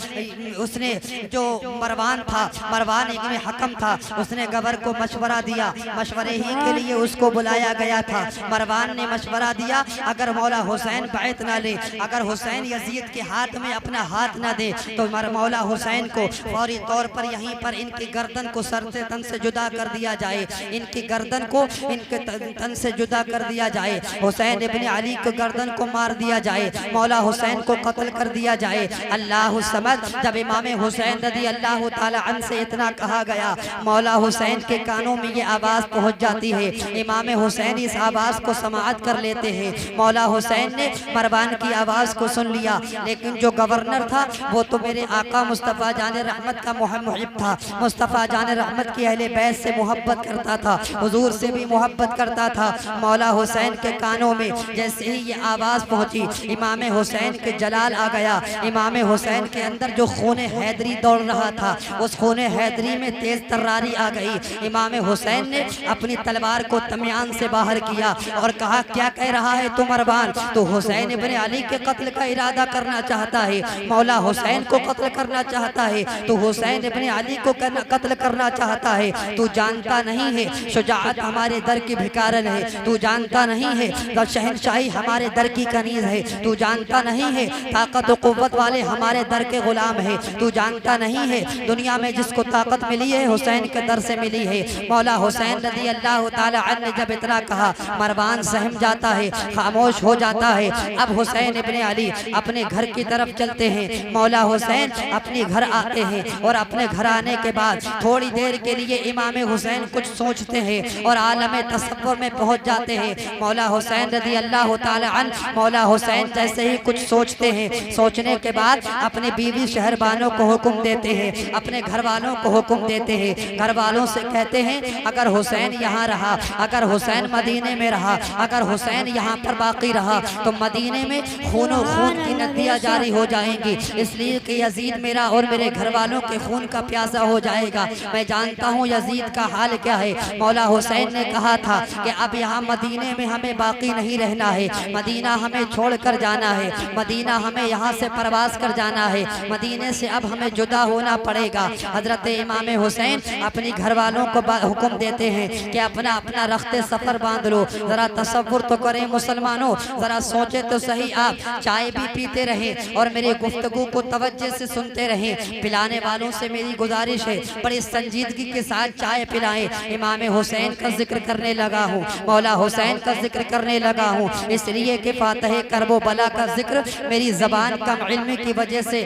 उसने जो मरवान था, मरवान इब्ने हकम था, उसने गवर को मशवरा दिया, मशवरे ही के लिए उसको बुलाया गया था। मरवान ने मशवरा दिया अगर मौला हुसैन बैत ना ले, अगर हुसैन यजीद के हाथ में अपना हाथ ना दे तो मौला हुसैन को फौरी तौर पर यहीं पर इनकी गर्दन को सर से तन से जुदा कर दिया जाए, इनकी गर्दन को इनके तन से जुदा कर दिया जाए, हुसैन इब्ने अली को गर्दन को मार दिया जाए, मौला हुसैन को कत्ल कर दिया जाए। अल्लाह समद, जब इमाम हुसैन रज़ी अल्लाह ताला अन्हु से इतना कहा गया, मौला हुसैन के कानों में ये आवाज़ पहुंच जाती है, इमाम हुसैन इस आवाज़ को समाअत कर लेते हैं। मौला हुसैन ने मरवान की आवाज़ को सुन लिया, लेकिन जो गवर्नर था वो तो मेरे आका मुस्तफ़ा जान रहमत का मुहिब था, मुस्तफ़ा जान रहमत की अहले बैत से मोहब्बत करता था, हुजूर से भी मोहब्बत करता था। मौला हुसैन के कानों में जैसे ही ये आवाज़ पहुंची, इमाम हुसैन के जलाल आ गया, इमाम हुसैन के अंदर जो खूने हैदरी दौड़ रहा था उस खूने हैदरी में तेज तर्रारी आ गई। इमाम हुसैन ने अपनी तलवार को तमियान से बाहर किया और कहा, क्या कह रहा है तू मरवान, तो हुसैन इब्ने अली के कत्ल का इरादा करना चाहता है, मौला हुसैन को कत्ल करना चाहता है, तो हुसैन इब्ने अली को कत्ल करना चाहता है, तू जानता नहीं है शुजाअत हमारे दर की भिकारन है, तू जानता नहीं है तो शहनशाही हमारे दर की कनीज है, तू जानता नहीं है ताकत और कुव्वत वाले हमारे दर के गुलाम है, तू जानता नहीं है दुनिया में जिसको ताकत मिली है हुसैन के दर से मिली है। मौला हुसैन रज़ी अल्लाह ताला अन्हु ने जब इतना कहा, मरवान सहम जाता है, खामोश हो जाता है। अब हुसैन इब्ने अली अपने घर की तरफ चलते हैं, मौला हुसैन अपने घर आते हैं और अपने घर आने के बाद थोड़ी देर के लिए इमाम हुसैन कुछ सोचते हैं और आलम तसव्वुर में पहुंच जाते हैं। मौला हुसैन रज़ी अल्लाह ताला अन्हु, मौला हुसैन जैसे ही कुछ सोचते हैं, सोचने के बाद अपने बीवी शहरबानों को हुक्म देते हैं, अपने घर वालों को हुक्म देते हैं, घर वालों से कहते हैं अगर हुसैन यहाँ रहा, अगर हुसैन मदीने में रहा, अगर हुसैन यहाँ पर बाकी रहा तो मदीने में खून की नदियाँ जारी हो जाएंगी, इसलिए कि यजीद मेरा और मेरे घर वालों के खून का प्यासा हो जाएगा। मैं जानता हूँ यजीद का हाल क्या है। मौला हुसैन ने कहा था कि अब यहाँ मदीने में हमें बाकी नहीं रहना है, मदीना हमें छोड़ कर जाना है, मदीना हमें यहाँ से परवास कर जाना है, मदीने से अब हमें जुदा होना पड़ेगा। हजरत इमाम हुसैन अपनी घर वालों को हुक्म देते हैं कि अपना अपना रख्ते सफ़र बांध लो। ज़रा तसव्वुर तो करें मुसलमानों, ज़रा सोचे तो सही, आप चाय भी पीते रहें और मेरी गुफ्तगू को तवज्जो से सुनते रहें। पिलाने वालों से मेरी गुजारिश है बड़ी संजीदगी के साथ चाय पिलाएं। इमाम हुसैन का जिक्र करने लगा हूँ, मौला हुसैन का जिक्र करने लगा हूँ, इसलिए कि फातह करबो बला का जिक्र मेरी ज़बान कम इल्म की वजह से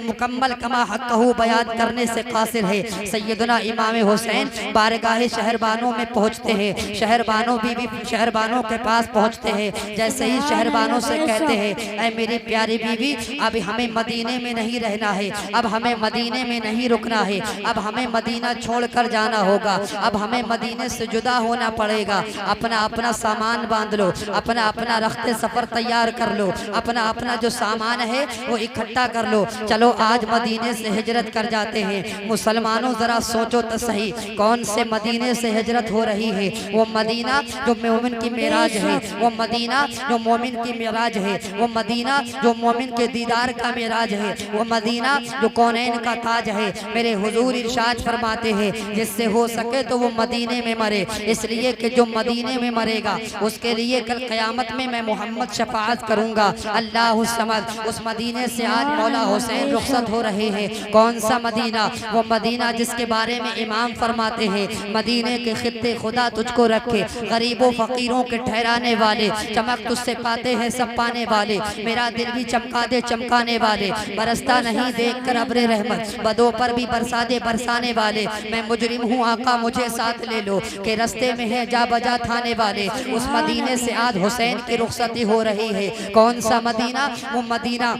मुकम्मल कमा हक़्क़हू बयान करने से कासिर है। सैयदना इमाम हुसैन बारगाह शहरबानों में पहुँचते हैं, शहरबानों बीवी शहरबानों के पास पहुँचते हैं। जैसे ही शहरबानों से कहते हैं, ऐ मेरी प्यारी बीवी, अब हमें मदीने में नहीं रहना है, अब हमें मदीने में नहीं रुकना है, अब हमें मदीना छोड़ कर जाना होगा, अब हमें मदीने से जुदा होना पड़ेगा। अपना अपना सामान बांध लो, अपना अपना रख्ते सफ़र तैयार कर लो, अपना अपना जो सामान है वो इकट्ठा कर लो, चलो आज मदीने से हिजरत कर जाते हैं। मुसलमानों ज़रा सोचो तो सही, कौन से मदीने से हिजरत हो रही है? वो मदीना जो मोमिन की मेराज है, वो मदीना जो मोमिन की मेराज है, वो मदीना जो मोमिन के दीदार का मेराज है, वो मदीना जो कौनैन का ताज है। मेरे हुजूर इरशाद फरमाते हैं, जिससे हो सके तो वो मदीने में मरे, इसलिए कि जो मदीने में मरेगा उसके लिए कल क़यामत में मैं मोहम्मद शफाअत करूँगा। अल्लाह समद, उस मदीने से आज मौला हुसैन रुखसत हो रहे हैं। कौन सा मदीना? वो मदीना जिसके बारे में इमाम फरमाते हैं, मदीने के खित्ते खुदा तुझको रखे, गरीबों फ़कीरों के ठहराने वाले, चमक तुझसे पाते हैं सब पाने वाले, मेरा दिल भी चमका दे चमकाने वाले, बरसता नहीं देख कर अब्रे रहमत, बदों पर भी बरसा दे बरसाने वाले। मैं मुजरिम हूँ आका मुझे साथ ले लो, के रस्ते में है जा बजा थाने वाले। उस मदीने से आज हुसैन की रुखसती हो रही है। कौन सा मदीना? वो मदीना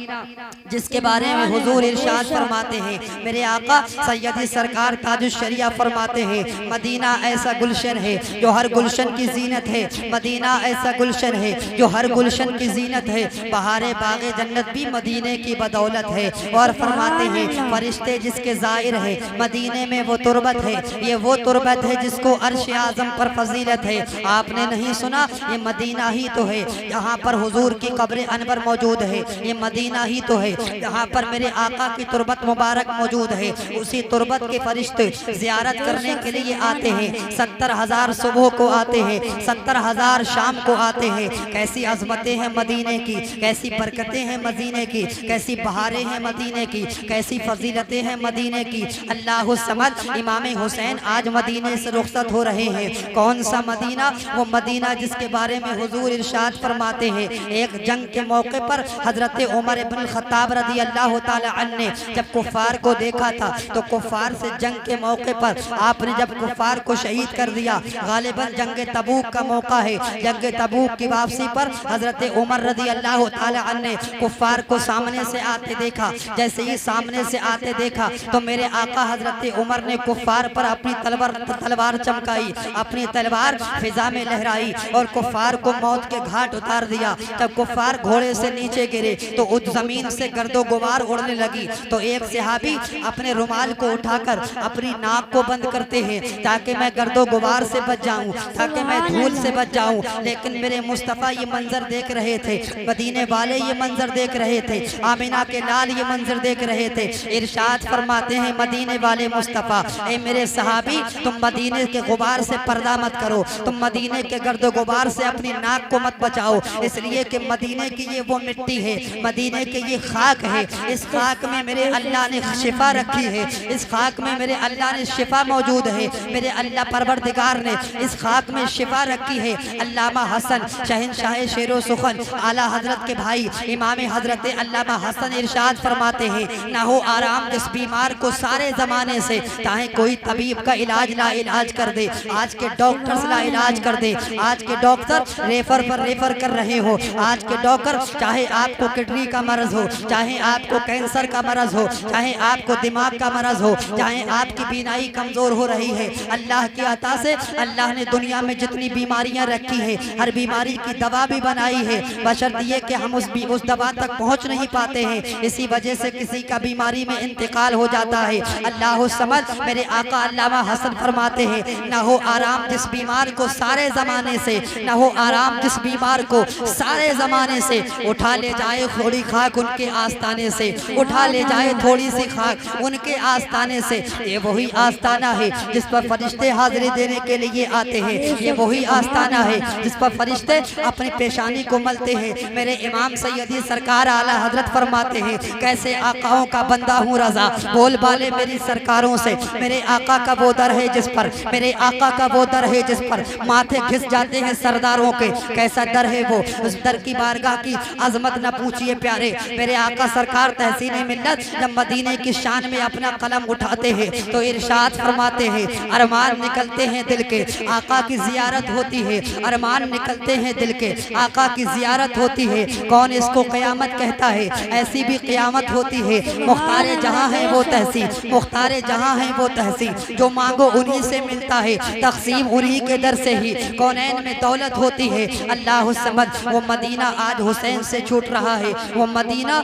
जिसके बारे में हुजूर इरशाद फरमाते हैं, मेरे आका सैयदी सरकार ताजुश शरिया फरमाते हैं, मदीना ऐसा गुलशन है जो हर गुलशन की जीनत है, मदीना ऐसा गुलशन है जो हर गुलशन की जीनत है, बहारे बागे जन्नत भी मदीने की बदौलत है। और फरमाते हैं फरिश्ते जिसके ज़ाहिर है मदीने में वो तुरबत है, ये वो तुरबत है जिसको अर्श आज़म पर फजीलत है। आपने नहीं सुना, ये मदीना ही तो है यहाँ पर हुजूर की कब्र अनवर मौजूद है, ये मदीना ही तो है यहाँ पर मेरे आका की तुरबत मुबारक मौजूद है। उसी तुरबत के फरिश्ते ज़ियारत करने के लिए आते हैं, 70,000 सुबह को आते हैं, 70,000 शाम को आते हैं। कैसी अजमतें हैं मदीने की, कैसी बरकतें हैं मदीने की, कैसी बहारें हैं मदीने की, कैसी फजीलतें हैं मदीने की। अल्लाह समद इमाम हुसैन आज मदीने से रुखसत हो रहे हैं। कौन सा मदीना? वो मदीना जिसके बारे में हुजूर इरशाद फरमाते हैं, एक जंग के मौके पर हजरत उमर इब्न खत्ताब रज़ी अल्लाह ताला अन्हु ने जब कुफ़ार को देखा था तो कुफ़ार से जंग के मौके पर आपने जब कुफ़ार को शहीद कर दिया। गालिबन जंग तबूक का मौका है, जंग तबूक की वापसी पर हजरत उमर रज़ी अल्लाह ताला अन्हु ने कुफ़ार को सामने से आते देखा। जैसे ही सामने से आते देखा तो मेरे आका हजरत उमर ने कुफ़ार पर अपनी तलवार चमकाई, अपनी तलवार फिजा में लहराई और कुफ़ार को मौत के घाट उतार दिया। जब कुफ़ार घोड़े से नीचे गिरे तो उस जमीन से गर्दो गुबार उड़ने लगी। तो एक सहाबी अपने रुमाल को उठाकर अपनी नाक को बंद करते हैं ताकि मैं गर्दो गुबार से बच जाऊं, ताकि मैं धूल से बच जाऊं। लेकिन मेरे मुस्तफ़ा ये मंजर देख रहे थे, मदीने वाले ये मंजर देख रहे थे, आमिना के लाल ये मंजर देख रहे थे। इरशाद फरमाते हैं मदीने वाले मुस्तफ़ा, ए मेरे सहाबी तुम मदीने के गुबार से पर्दा मत करो, तुम मदीने के गर्दो गुबार से अपनी नाक को मत बचाओ, इसलिए कि मदीने की ये वो मिट्टी है, मदीने के ये खाक है, इस खाक में मेरे अल्लाह ने शिफा रखी है, इस खाक में मेरे अल्लाह ने शिफा मौजूद है। मेरे अल्लाह परवरदिगार ने इस खाक में शिफा रखी है। अल्लामा हसन शहंशाह शेरो सुखन आला हजरत के भाई इमाम हजरत अल्लामा हसन इरशाद फरमाते हैं, ना हो आराम जिस बीमार को सारे ज़माने से, चाहे कोई तबीब का इलाज ला इलाज कर दे, आज के डॉक्टर्स ला इलाज कर दे, आज के डॉक्टर रेफर पर रेफर कर रहे हो, आज के डॉक्टर चाहे आपको किडनी का मरज हो, चाहे आपको कैंसर का मरज हो, चाहे आपको दिमाग का मरज हो, चाहे आपकी बीनाई कमज़ोर हो रही है, अल्लाह की अता से अल्लाह ने दुनिया में जितनी बीमारियां रखी है हर बीमारी की दवा भी बनाई है, बशर्त ये कि हम उस दवा तक पहुंच नहीं पाते हैं, इसी वजह से किसी का बीमारी में इंतकाल हो जाता है। अल्लाह समद मेरे आका अल्लामा हसन फरमाते हैं, ना हो आराम जिस बीमार को सारे ज़माने से, ना हो आराम जिस बीमार को सारे ज़माने से, उठा ले जाए थोड़ी खाक उनके आस्ताने से, उठा ले जाए थोड़ी सी खाक उनके आस्ताने से। ये वही आस्ताना है जिस पर फरिश्ते हाजिरी देने के लिए आते हैं, ये वही आस्ताना है जिस पर फरिश्ते अपनी पेशानी को मलते हैं। मेरे इमाम सैयदी सरकार आला हजरत फरमाते हैं, कैसे आकाओं का बंदा हूँ रजा, बोल बाले मेरी सरकारों से, मेरे आका का वो दर है जिस पर, मेरे आका का वो दर है जिस पर माथे घिस जाते हैं सरदारों के। कैसा दर है वो, उस दर की बारगाह की अजमत न पूछिए प्यारे। मेरे आका सरकार तहसीन मिल्लत जब मदीने की शान में अपना कलम उठाते हैं तो इरशाद फरमाते हैं, अरमान निकलते हैं दिल के, आका की जियारत होती है, अरमान निकलते हैं दिल के, आका की जियारत होती है। कौन इसको क़यामत कहता है, ऐसी भी क़यामत होती है। मुख्तारे जहाँ है वो तहसीन, मुख्तारे जहाँ है वो तहसीन, जो मांगो उन्हीं से मिलता है, तक़सीम उन्हीं के दर से ही कौनैन में दौलत होती है। अल्लाह समद वो मदीना आज हुसैन से छूट रहा है, वो मदीना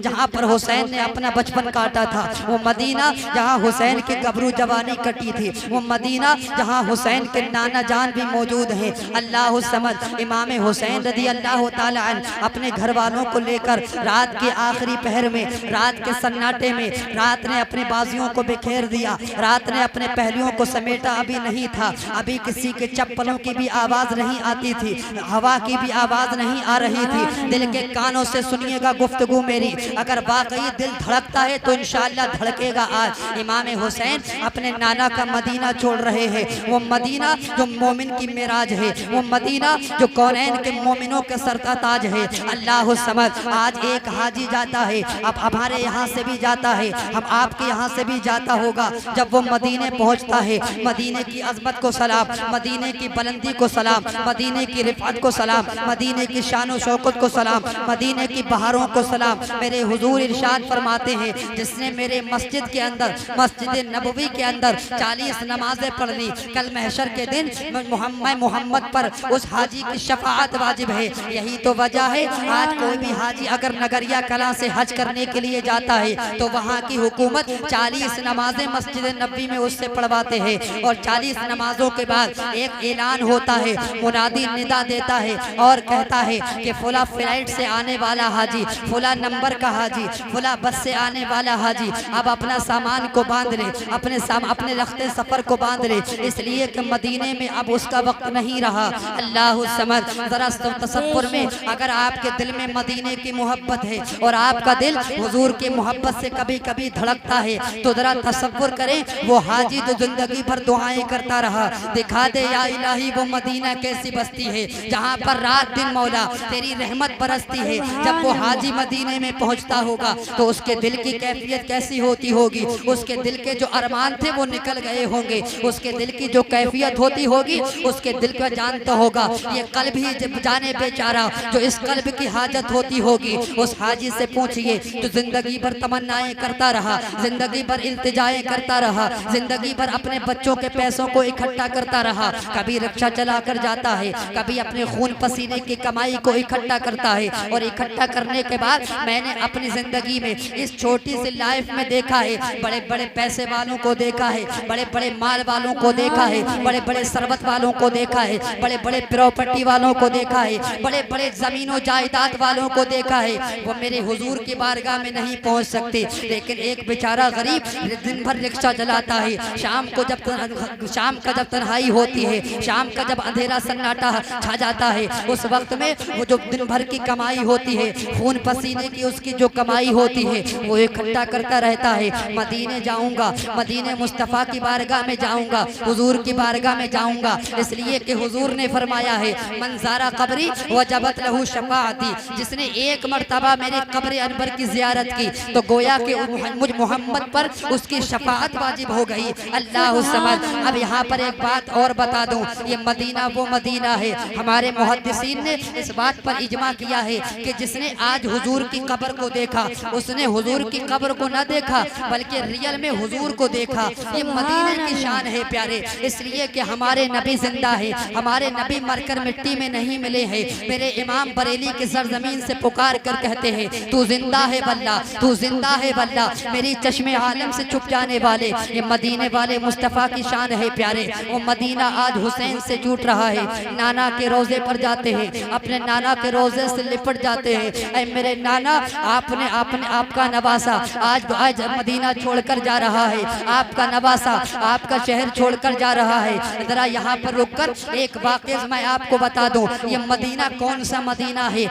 जहाँ पर हुसैन ने अपना बचपन काटा था, वो मदीना जहाँ हुसैन के गबरू जवानी कटी थी, वो मदीना जहाँ हुसैन के नाना जान भी मौजूद हैं। अल्लाह समद इमाम हुसैन रज़ी अल्लाह ताला अन्हु अपने घर वालों को लेकर रात के आखिरी पहर में, रात के सन्नाटे में, रात ने अपने बाजियों को बिखेर दिया, रात ने अपने पहलुओं को समेटा अभी नहीं था, अभी किसी के चप्पलों की भी आवाज़ नहीं आती थी, हवा की भी आवाज़ नहीं आ रही थी। दिल के कानों से सुनिएगा गुफ्तगू मेरी, अगर वाकई दिल धड़कता है तो इंशाअल्लाह धड़केगा। आज इमाम हुसैन अपने नाना का मदीना छोड़ रहे हैं, वो मदीना जो मोमिन की मेराज है, वो मदीना जो कौनैन के मोमिनों के सर का ताज है। अल्लाह समझ आज एक हाजी जाता है, अब हमारे यहाँ से भी जाता है, हम आपके यहाँ से भी जाता होगा। जब वो मदीने पहुँचता है, मदीने की अजमत को सलाम, मदीने की बुलंदी को सलाम, मदीने की रिफात को सलाम, मदीने की शान व शौकत को सलाम, मदीने की बहारों को सलाम। मेरे हुजूर इरशाद फरमाते हैं, जिसने मेरे मस्जिद के अंदर, मस्जिद नबवी के अंदर 40 नमाजें पढ़ ली, कल महशर के दिन मोहम्मद पर उस हाजी की शफाअत वाजिब है। यही तो वजह है आज कोई भी हाजी अगर नगरिया कला से हज करने के लिए जाता है तो वहाँ की हुकूमत 40 नमाजें मस्जिद नबवी में उससे पढ़वाते हैं। और 40 नमाजों के बाद एक ऐलान होता है, मुनादी निदा देता है और कहता है कि फुला फ्लाइट से आने वाला हाजी, फुला नंबर का हाजी, फुला बस से आने वाला हाजी अब अपना सामान को बांध ले, अपने रखते सफर को बांध ले, इसलिए कि मदीने में अब उसका वक्त नहीं रहा। अल्लाह समद। जरा तसव्वुर में अगर आपके दिल में मदीने की मोहब्बत है और आपका दिल हुजूर की मोहब्बत से कभी कभी धड़कता है तो जरा तसव्वुर करें वो हाजी जो जिंदगी भर दुआएं करता रहा, दिखा दे या इलाही वो मदीना कैसी बस्ती है जहाँ पर रात दिन मौला तेरी रहमत बरसती है। जब वो हाजी मदीने में पहुँचता होगा तो उसके दिल की कैफियत कैसी होती होगी, उसके दिल के जो अरमान थे वो निकल गए होंगे, उसके दिल की जो कैफियत होती होगी उसके दिल का जानता होगा ये कल्ब ही जब जाने बेचारा जो इस कल्ब की हाजत होती होगी। उस हाजी से पूछिए जो जिंदगी भर तमन्नाएं करता रहा, जिंदगी भर इल्तिजाएं करता रहा, जिंदगी भर अपने बच्चों के पैसों को इकट्ठा करता रहा, कभी रिक्शा चला कर जाता है, कभी अपने खून पसीने की कमाई को इकट्ठा करता है और इकट्ठा करने के बाद मैंने अपनी जिंदगी में इस छोटी सी लाइफ में देखा है, बड़े बड़े पैसे वालों को देखा है, बड़े बड़े माल वालों को देखा है, बड़े बड़े सरबत वालों को देखा है, बड़े बड़े प्रॉपर्टी वालों को देखा है, बड़े बड़े जमीनों जायदाद वालों को देखा है। वो मेरे हुजूर की बारगाह में नहीं पहुंच सकते, लेकिन एक बेचारा गरीब दिन भर रिक्शा चलाता है, शाम का जब तन्हाई होती है, शाम का जब अंधेरा सन्नाटा छा जाता है, उस वक्त में वो जो दिन भर की कमाई होती है, खून पसीने की उसकी जो कमाई होती है वो इकट्ठा करता रहता है। मदीने जाऊंगा, मदीने मुस्तफ़ा की बारगाह में जाऊंगा, हुजूर की बारगाह में जाऊंगा, इसलिए कि हुजूर ने फरमाया है मंजारा कब्री वजबत लहू शफाअती, जिसने एक मर्तबा मेरे कब्र अनवर की जियारत की तो गोया के मुझ मोहम्मद पर उसकी शफाअत वाजिब हो गई। अल्लाह समद। अब यहाँ पर एक बात और बता दूं, ये मदीना वो मदीना है, हमारे मुहद्दिसीन ने इस बात पर इजमा किया है कि जिसने आज हुजूर की कब्र को देखा उसने हुजूर की कब्र को न देखा बल्कि रियल में हुजूर को देखा। ये मदीने की शान है प्यारे, इसलिए कि हमारे नबी जिंदा है, हमारे नबी मरकर मिट्टी में नहीं मिले हैं। मेरे इमाम बरेली के सरजमीन से पुकार कर कहते हैं तू जिंदा है बल्ला, तू जिंदा है बल्ला, मेरी चश्मे आलम से छुप जाने वाले। ये मदीने वाले मुस्तफ़ा की शान है प्यारे। वो मदीना आज हुसैन से जुट रहा है, नाना के रोजे पर जाते हैं, अपने नाना के रोजे से लिपट जाते हैं। ऐ मेरे नाना आपने आपने आपका नवासा आज मदीना छोड़कर जा रहा है, आपका नवासा आपका शहर छोड़कर जा रहा है। जरा यहाँ पर रुककर एक वाक़या मैं आपको बता दूं, ये मदीना कौन सा मदीना है।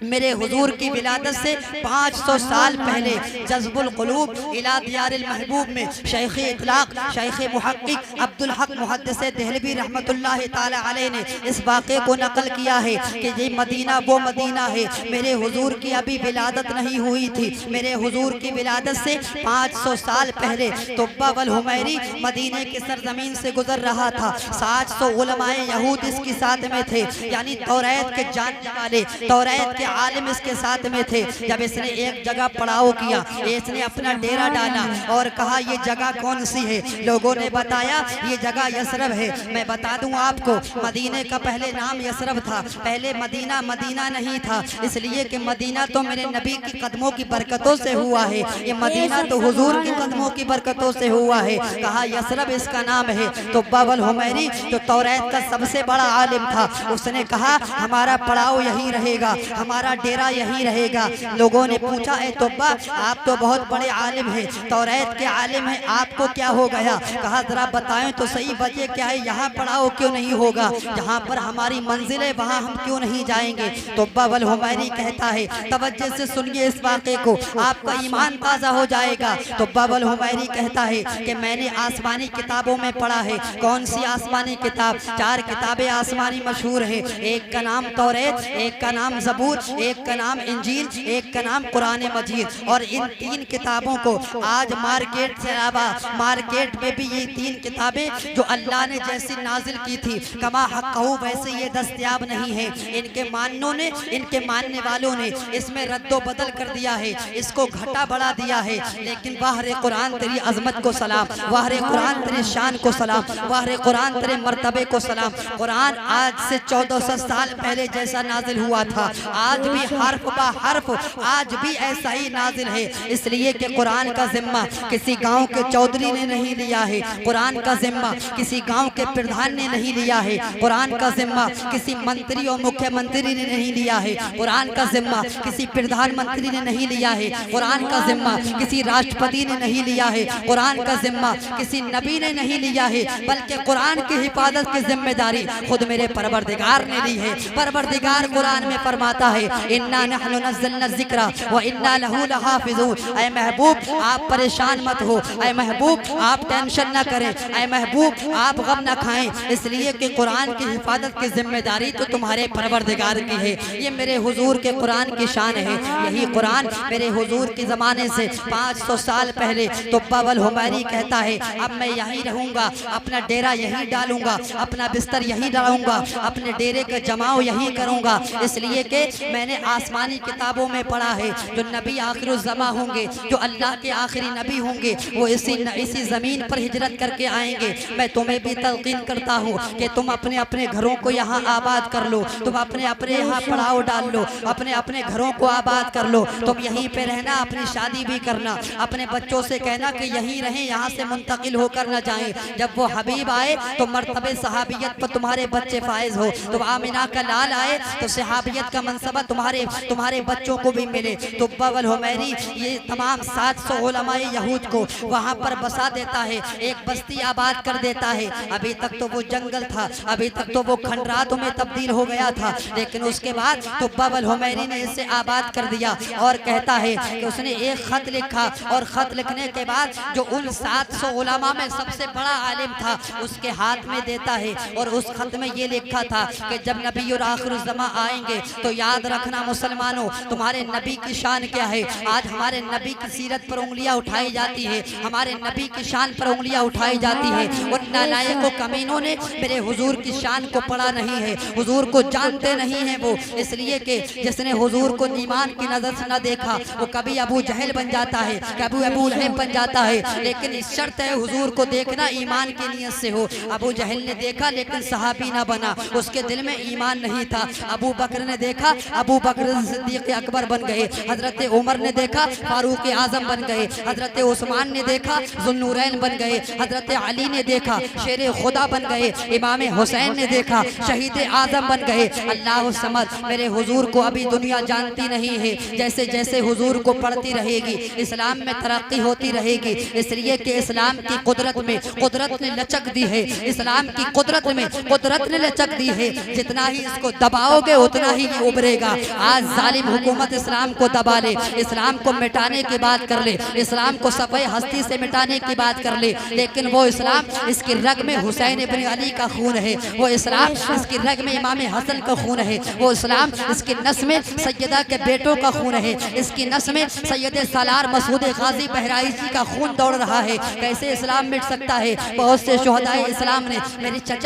मेरे हुजूर की विलादत से 500 साल पहले जज़्बुल क़ुलूब इला दियारिल महबूब में शेख इतलाक़ शेख मुहक्किक अब्दुल हक मुहद्दिस देहलवी रहमतुल्लाह ताला अलैह ने इस वाक़े को नकल किया है कि ये मदीना वो मदीना है। मेरे हुजूर की अभी विलादत नहीं हुई थी, मेरे हुजूर की विलादत से 500 साल पहले तुब्बा वल हुमैरी मदीने की सरजमीन से गुजर रहा था। 700 उलमाए यहूद इसके साथ में थे, यानी तौरात के जानने वाले, तौरात के आलिम इसके साथ में थे। जब इसने एक जगह पड़ाव किया, इसने अपना डेरा डाला और कहा ये जगह कौन सी है। लोगों ने बताया ये जगह यसरब है। मैं बता दूं आपको, मदीने का पहले नाम यसरब था, पहले मदीना मदीना नहीं था, इसलिए कि मदीना तो मेरे नबी की कदमों की बरकतों से हुआ है, ये मदीना तो हुजूर की कदमों की बरकतों से हुआ है। कहा यसरब इसका नाम है। तो बावल हुमैरी जो तौरात का सबसे बड़ा आलिम था, उसने कहा हमारा पड़ाव यही रहेगा, हमारा डेरा यही रहेगा। लोगों ने पूछा ए तोब्बा आप तो बहुत बड़े आलिम हैं, तौरात के आलिम हैं, आपको क्या हो गया। कहा जरा बताएं तो सही वजह क्या है, यहाँ पड़ाव क्यों नहीं होगा, जहाँ पर हमारी मंजिल है वहाँ हम क्यों नहीं जाएंगे। तोब्बा वल हुमैरी कहता है तवज्जो से सुनिए इस वाक़े को, आपका ईमान ताज़ा हो जाएगा। तोब्बा वल हुमैरी कहता है कि मैंने आसमानी किताबों में पढ़ा है। कौन सी आसमानी किताब? 4 किताबें आसमानी मशहूर है, एक का नाम तौरात, एक का नाम ज़बूर, एक का नाम इंजील, एक का नाम कुरान मजीद। और इन 3 किताबों को आज मार्केट से अलावा मार्केट में भी ये 3 किताबें जो अल्लाह ने जैसी नाजिल की थी कमा हक़्क़हू वैसे ये दस्तयाब नहीं है। इनके मानों ने, इनके मानने वालों ने इसमें रद्दो बदल कर दिया है, इसको घटा बढ़ा दिया है। लेकिन वाहरे कुरान तेरी अजमत को सलाम, वाहरे कुरान तेरी शान को सलाम, वाहरे कुरान तेरे मर्तबे को सलाम। कुरान आज से 1400 साल पहले जैसा नाजिल हुआ था आज भी हर्फ बा हर्फ आज भी ऐसा ही नाजिल है। इसलिए कि कुरान का जिम्मा किसी गांव के चौधरी ने नहीं लिया है, कुरान का जिम्मा किसी गांव के प्रधान ने नहीं लिया है, कुरान का जिम्मा किसी मंत्री और मुख्यमंत्री ने नहीं लिया है, कुरान का जिम्मा किसी प्रधानमंत्री ने नहीं लिया है, कुरान का जिम्मा किसी राष्ट्रपति ने नहीं लिया है, कुरान का जिम्मा किसी नबी ने नहीं लिया है, बल्कि कुरान की हिफाजत की जिम्मेदारी खुद मेरे परवरदिगार ने ली है। परवरदिगार कुरान में फरमाता है इन्ना नहनु नज़्ज़लना ज़िक्रा व इन्ना लहू लहाफ़िज़ून। ऐ महबूब आप परेशान मत हो, ऐ महबूब आप टेंशन न करें, ऐ महबूब आप गम न खाएं, इसलिए कि कुरान की हिफाजत की जिम्मेदारी तो तुम्हारे परवरदिगार की है। ये मेरे हुजूर के कुरान की शान है। यही कुरान मेरे हुजूर के ज़माने से 500 साल पहले तुब्बा हुमैरी कहता है अब मैं यहीं रहूँगा, अपना डेरा यहीं डालूंगा, अपना बिस्तर यहीं डालूंगा, अपने डेरे का जमाव यहीं करूँगा। इसलिए कि मैंने आसमानी किताबों में पढ़ा है जो नबी आखिरुज़्ज़मा होंगे, जो अल्लाह के आखिरी नबी होंगे, वो इसी ज़मीन पर हिजरत करके आएंगे। मैं तुम्हें भी तलकीन करता हूँ कि तुम अपने अपने घरों को यहाँ आबाद कर लो, तुम अपने अपने यहाँ पड़ाव डाल लो, अपने अपने घरों को आबाद कर लो, तुम यहीं पे रहना, अपनी शादी भी करना, अपने बच्चों से कहना कि यहीं रहें, यहाँ से मुंतकिल होकर न जाएं। जब वो हबीब आए तो मर्तबे सहाबियत पर तुम्हारे बच्चे फायज हो, तो आमिना का लाल आए तो सहाबियत का मनसबा तुम्हारे बच्चों को भी मिले। तो तुब्बा हुमैरी ये तमाम 700 उलमाए यहूद को वहाँ पर बसा देता है, एक बस्ती आबाद कर देता है। अभी तक तो वो जंगल था, अभी तक तो वो खंडरातों में तब्दील हो गया था, लेकिन उसके बाद तुब्बा हुमैरी ने इसे आबाद कर दिया। और कहता है कि उसने एक खत लिखा और खत लिखने के बाद जो उन 700 उलमा में सबसे बड़ा आलिम था उसके हाथ में देता है। और उस खत में ये लिखा था कि जब नबी और आखिरुज़्ज़मा आएंगे तो याद रखना मुसलमानों तुम्हारे नबी की शान क्या है। आज हमारे नबी की सीरत पर उंगलियां उठाई जाती है, हमारे नबी की शान पर उंगलियां उठाई जाती है। उन नालायकों कमीनों ने मेरे हुजूर की शान को पढ़ा नहीं है, हुजूर को जानते नहीं है वो। इसलिए कि जिसने हुजूर को ईमान की नजर से न देखा वो कभी अबू जहल बन जाता है, कभी अबू लहब बन जाता है। लेकिन इस शर्त है हुजूर को देखना ईमान की नीयत से हो। अबू जहल ने देखा लेकिन सहाबी ना बना, उसके दिल में ईमान नहीं था। अबू बकर ने देखा, अबू बकर सिद्दीक़ अकबर बन गए, हजरत उमर ने देखा फारूक आजम बन गए, हजरत उस्मान ने देखा ज़ुन्नूरैन बन गए, हजरत अली ने देखा शेर खुदा बन गए, इमाम हुसैन ने देखा शहीद आजम बन गए। अल्लाह समद मेरे हुजूर को अभी दुनिया जानती नहीं है। जैसे जैसे हुजूर को पढ़ती रहेगी इस्लाम में तरक्की होती रहेगी। इसलिए कि इस्लाम की कुदरत में कुदरत ने लचक दी है, इस्लाम की कुदरत में कुदरत ने लचक दी है। जितना ही इसको दबाओगे उतना ही ये उभरेगा। आज जालिम हुकूमत इस्लाम को दबा ले, इस्लाम को मिटाने की बात कर ले, इस्लाम को सफ़े हस्ती से मिटाने की बात कर ले, लेकिन वो इस्लाम इसकी रग में हुसैन इब्न अली का खून है, वो इस्लाम इसकी रग में इमाम हसन का खून है, वो इस्लाम इसकी नस में सैयदा के बेटों का खून है, इसकी नस में सैयद सालार मसूद गाजी बहराइची का खून दौड़ रहा है। कैसे इस्लाम मिट सकता है। बहुत से शुहदाए इस्लाम ने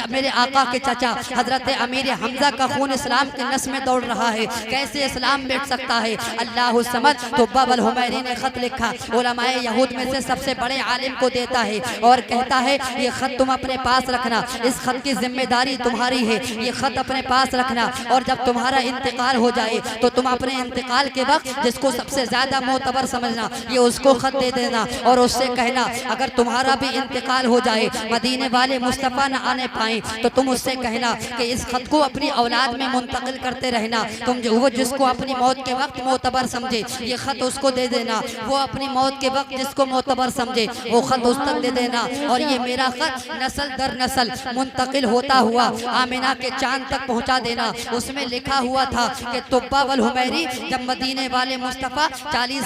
मेरे आका के चाचा हजरत अमीर हमजा का खून इस्लाम के नस में दौड़ रहा है। कैसे इस्लाम मिट सकता है। अल्लाह समद तुब्बा हुमैरी ने खत लिखा, उलमाए यहूद में से सबसे बड़े आलिम को देता है और कहता है ये खत तुम अपने पास रखना, इस खत की जिम्मेदारी तुम्हारी है, ये खत अपने पास रखना। और जब तुम्हारा इंतकाल हो जाए तो तुम अपने इंतकाल के वक्त जिसको सबसे ज्यादा मोतबर समझना ये उसको खत दे देना और उससे कहना अगर तुम्हारा भी इंतकाल हो जाए, मदीने वाले मुस्तफ़ा न आने पाए तो तुम उससे कहना कि इस खत को अपनी औलाद में मुंतकिल करते रहना। तुम जो वो जिसको अपनी मौत के वक्त मोतबर समझे ये खत उसको दे देना, वो अपनी मौत के वक्त जिसको मोतबर समझे वो खत उस तक दे देना। और ये मेरा खत नस्ल दर नस्ल मुंतकिल होता हुआ आमिना के चांद तक पहुँचा देना। उसमें लिखा हुआ था कि तुब्बा हुमैरी जब मदीने वाले मुस्तफ़ा 40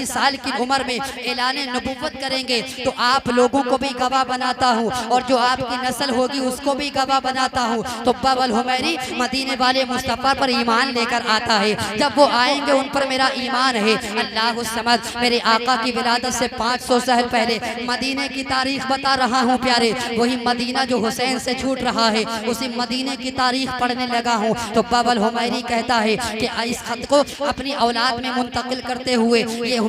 साल की उम्र में ऐलान नबुव्वत करेंगे तो आप लोगों को भी गवाह बनाता हूँ और जो आपकी नस्ल होगी उसको भी गवाह बनाता हूँ। तुब्बा हुमैरी मदीने वाले मुस्तफ़ा पर पर ईमान लेकर आता है, जब वो आएंगे उन पर मेरा ईमान है। अल्लाह समद, मेरे आका की विलादत से 500 साल पहले मदीने की तारीख बता रहा हूँ प्यारे। वही मदीना जो हुसैन से छूट रहा है, उसी मदीने की तारीख पढ़ने लगा हूँ तो बाबल हुमैरी कहता है कि इस खत को अपनी औलाद में मुंतकिल करते हुए ये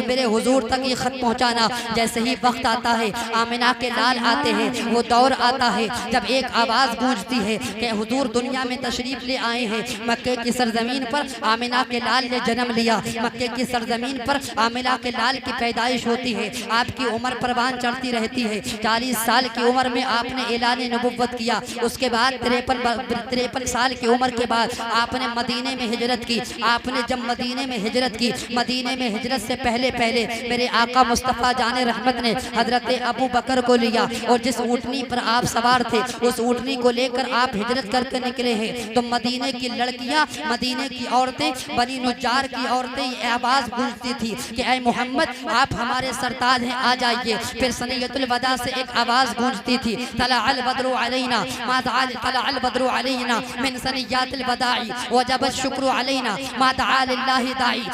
मेरे हुजूर तक ये खत पहुँचाना। जैसे ही वक्त आता है, आमिना के लाल आते हैं, वो दौर आता है जब एक आवाज़ गूंजती है कि हुजूर दुनिया में तशरीफ ले आए हैं। मक्के की सरजमीन पर आमिना के लाल ने जन्म लिया, मक्के की सरजमीन पर आमिना के लाल की पैदाइश होती है। आपकी उम्र परवान चढ़ती रहती है। 40 साल की उम्र में आपने ऐलान नबुव्वत किया। उसके बाद 53 साल की उम्र के बाद आपने मदीने में हिजरत की। आपने जब मदीने में हिजरत की, मदीने में हिजरत से पहले पहले मेरे आका मुस्तफ़ा जाने रहमत ने हजरत अबू बकर को लिया और जिस ऊँटनी पर आप सवार थे उस ऊँटनी को लेकर आप हिजरत करके निकले हैं। तो मदीने की लड़कियाँ, मदीने की औरतें, बनी नुजार की औरतें ये आवाज़ गूंजती थी कि ऐ मोहम्मद आप हमारे सरताज हैं, आ जाइए। फिर सनियतुल वदा से एक आवाज़ गूंजती थी, तलअल बद्रु अलैना मा तलअल बद्रु अलैना मिन सनियातिल वदाई वजब शुक्र अलैना मा तआलिल्लाहि दाई।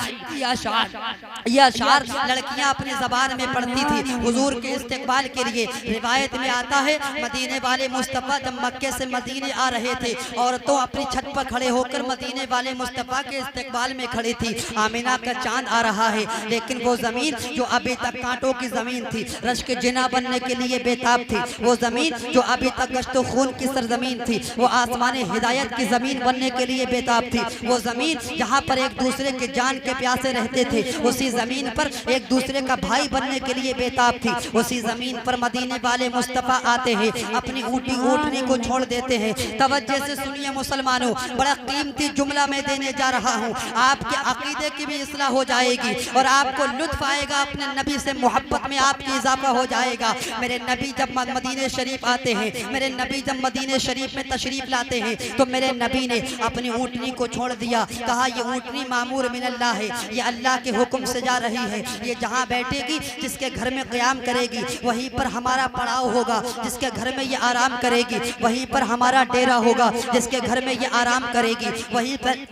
यह अशार लड़कियां अपनी ज़बान में पढ़ती थी हुजूर के इस्तिकबाल के लिए। रिवायत में आता है मदीने वाले मुस्तफ़ा जब मक्के से मदीने आ रहे थे, औरतों अपनी छत पर खड़े होकर मदीने वाले मुस्तफ़ा के इस्तिकबाल में खड़ी थी। आमिना का चांद आ रहा है, लेकिन वो ज़मीन जो अभी तक कांटों की ज़मीन थी, रश्क जिना बनने के लिए बेताब थी, वो ज़मीन जो अभी तक गश्तो खून की सरजमीन थी, वो आसमान हिदायत की ज़मीन बनने के लिए बेताब थी। वो ज़मीन जहाँ पर एक दूसरे के जान के प्यासे रहते थे, उसी ज़मीन पर एक दूसरे का भाई बनने के लिए बेताब थी। उसी ज़मीन पर मदीने वाले मुस्तफ़ा आते हैं, अपनी ऊँटनी को छोड़ देते हैं। तवज्जो से सुनिए मुसलमानों, बड़ा कीमती जुमला मैं देने जा रहा हूँ। आपके अकीदे की भी इस्लाह हो जाएगी और आपको लुत्फ आएगा, अपने नबी से मोहब्बत में आपकी इजाफा हो जाएगा। मेरे नबी जब मदीने शरीफ आते हैं, मेरे नबी जब मदीने शरीफ में तशरीफ लाते हैं तो मेरे नबी ने अपनी ऊँटनी को छोड़ दिया। कहा ये ऊँटनी मामूर मिनल्लाह है, ये अल्लाह के हुक्म से जा रही है। ये जहाँ बैठेगी, जिसके घर में क़याम करेगी, वहीं पर हमारा पड़ाव होगा। जिसके घर में ये आराम करेगी, वहीं पर हमारा डेरा होगा। जिसके घर में ये आराम करेगी, वहीं पर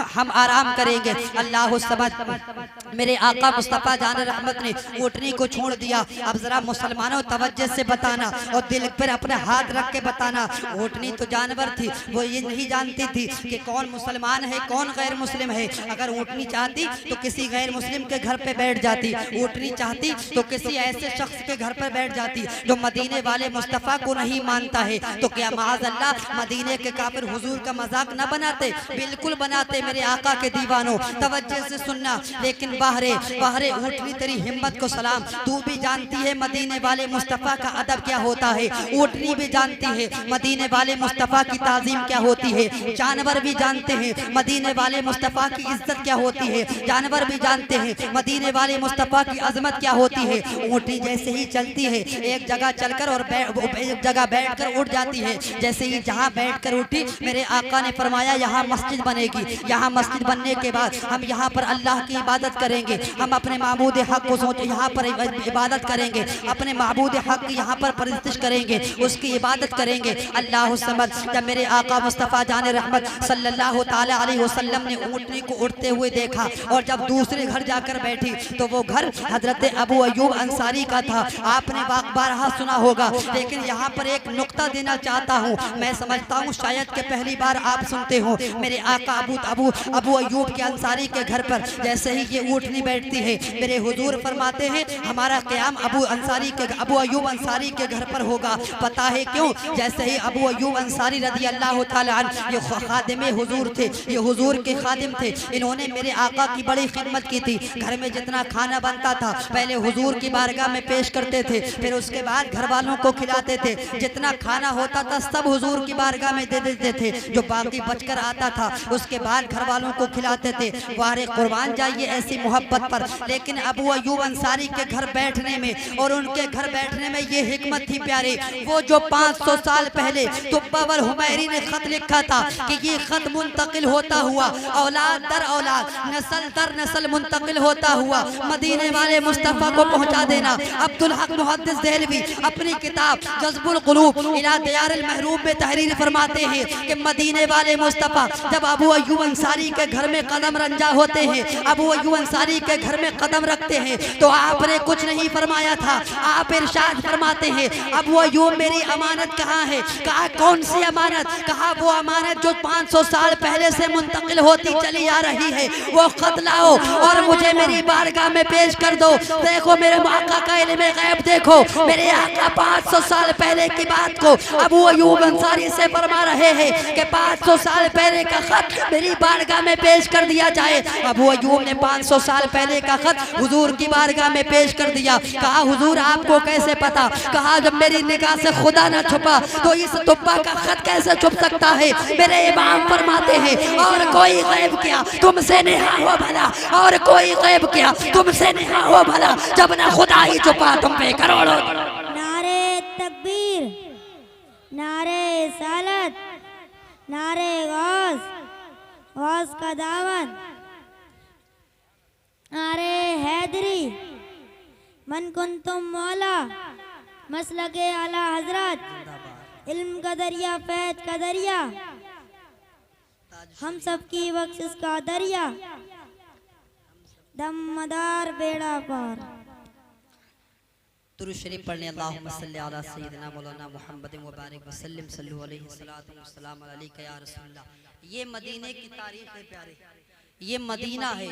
हम आराम करेंगे। अल्लाह समद, मेरे आका मुस्तफ़ा जान रहमत ने ऊँटनी को छोड़ दिया। अब जरा मुसलमानों तवज्जो से बताना और दिल पर अपने हाथ रख के बताना। ऊँटनी तो जानवर थी, वो ये नहीं जानती थी कि कौन मुसलमान है कौन गैर मुस्लिम है। अगर ऊँटनी चाहती तो किसी गैर मुस्लिम के घर पे बैठ जाती, ऊँटनी चाहती तो किसी ऐसे शख्स के घर पर बैठ जाती जो मदीने वाले मुस्तफ़ा को नहीं मानता है। तो क्या माज़अल्लाह मदीने के काफिर हुजूर का मजाक न बनाते? बिल्कुल बनाते मेरे आका के दीवानों, तवज्जो से सुनना। लेकिन बाहरे ऊँटनी तेरी हिम्मत को सलाम, तू भी जानती है मदीने वाले मुस्तफ़ा का अदब क्या होता है। ऊँटनी भी जानती है मदीने वाले मुस्तफ़ा की ताज़ीम क्या होती है। जानवर भी जानते हैं मदीने वाले मुस्तफ़ा की इज्जत क्या होती है। जानवर भी जानते हैं मदीने वाले मुस्तफ़ा की अजमत क्या होती है। ऊँटनी जैसे ही चलती है, एक जगह चलकर और एक जगह बैठकर उठ जाती है। जैसे ही जहाँ बैठकर उठी, मेरे आका ने फरमाया यहाँ मस्जिद बनेगी। यहाँ मस्जिद बनने के बाद हम यहाँ पर अल्लाह की इबादत करेंगे। हम अपने माबूद हक को सोच यहाँ पर इबादत करेंगे, अपने माबूद हक की यहाँ पर परस्तिश करेंगे, उसकी इबादत करेंगे। अल्लाह समद, जब मेरे आका मुस्तफ़ा जाने रहमत सल्लल्लाहु ताला अलैहि वसल्लम ने ऊँटनी को उड़ते हुए देखा और जब दूसरे घर जाकर बैठी तो वो घर हजरत अबू अय्यूब अंसारी का था। आपने बारहा सुना होगा, लेकिन यहाँ पर एक नुक्ता देना चाहता हूँ। मैं समझता हूँ शायद कि पहली बार आप सुनते हो। मेरे आका अबू अय्यूब के अंसारी के घर पर जैसे ही ये ऊँटनी बैठती है, मेरे हुजूर फरमाते हैं हमारा क़याम अबू अय्यूब अंसारी के घर पर होगा। पता है क्यों? जैसे ही अबू अय्यूब अंसारी रज़ी अल्लाह ताला अन्हु, ये खादिम हुजूर थे, ये हुजूर के खादिम थे। इन्होंने मेरे आका की बड़ी खिदमत की थी। घर में जितना खाना बनता था पहले हुजूर की बारगाह में पेश करते थे, फिर उसके बाद घर वालों को खिलाते थे। जितना खाना होता था सब हुजूर की बारगाह में दे देते थे। जो बाकी बचकर आता था उसके बाद घर वालों को खिलाते थे। वारे कुर्बान जाइए, ऐसी मोहब्बत पर। लेकिन अबू अय्यूब अंसारी के घर बैठने में और उनके घर बैठने में ये हिकमत थी प्यारे, वो जो 500 साल पहले तुब्बावर हुमैरी ने खत लिखा था कि ये खत मुंतकिल होता हुआ औलाद दर औलाद, नस्ल दर नस्ल मुंतकिल होता हुआ मदीने वाले मुस्तफ़ा को पहुंचा देना। अब्दुल हक मुहद्दिस देहलवी अपनी किताब जज़्बुल क़ुलूब इला दियारिल महरूब में तहरीर फरमाते हैं कि मदीने वाले मुस्तफ़ा जब अबू अय्यूब अंसारी के घर में कदम रंजा होते हैं, अबू अय्यूब अंसारी के घर में कदम रखते हैं, तो आपने कुछ नहीं फरमाया था। आप इरशाद फरमाते हैं, अबू अय्यूब मेरी अमानत कहाँ है? कहा कौन सी अमानत? कहा वो अमानत जो 500 साल पहले से मुंतकिल होती चली आ रही है, वो खत लाओ और मुझे मेरी बारगाह में पेश कर दो। देखो मेरे आका का इल्म गैब देखो, मेरे आका 500 साल पहले की बात को अबू अय्यूब अंसारी से फरमा रहे हैं कि 500 साल पहले का खत मेरी बारगाह में पेश कर दिया जाए। अबू अय्यूब ने 500 साल पहले का खत हुजूर की बारगाह में पेश कर दिया। कहा हुजूर आपको कैसे पता? कहा जब मेरी निगाह से खुदा न छुपा तो इस तुब्बा का खत कैसे छुप सकता है? मेरे इमाम फरमाते हैं, और कोई गैब क्या तुमसे नेहा हो भला, और कोई गैब क्या तुमसे नेहा हो भला, जब न खुदा ही छुपा तुम पे करोड़ों। नारे तकबीर, नारे सालत, नारे गौस, गौस का दावत, नारे हैदरी, मन कुंतुम मौला, मसलके आला हजरत, इल्म का दरिया, फैज का दरिया, हम सब की बख्शिश का दरिया, दमदार बेड़ा पार। दुरूद शरीफ पढ़ने अल्लाहुम्मा सल्ली अला सय्यिदिना मौलाना मुहम्मद व बारिक व सल्लिम सल्लल्लाहु अलैहि वसल्लम अलैका या रसूलल्लाह। ये मदीने की तारीख है प्यारे, ये मदीना है,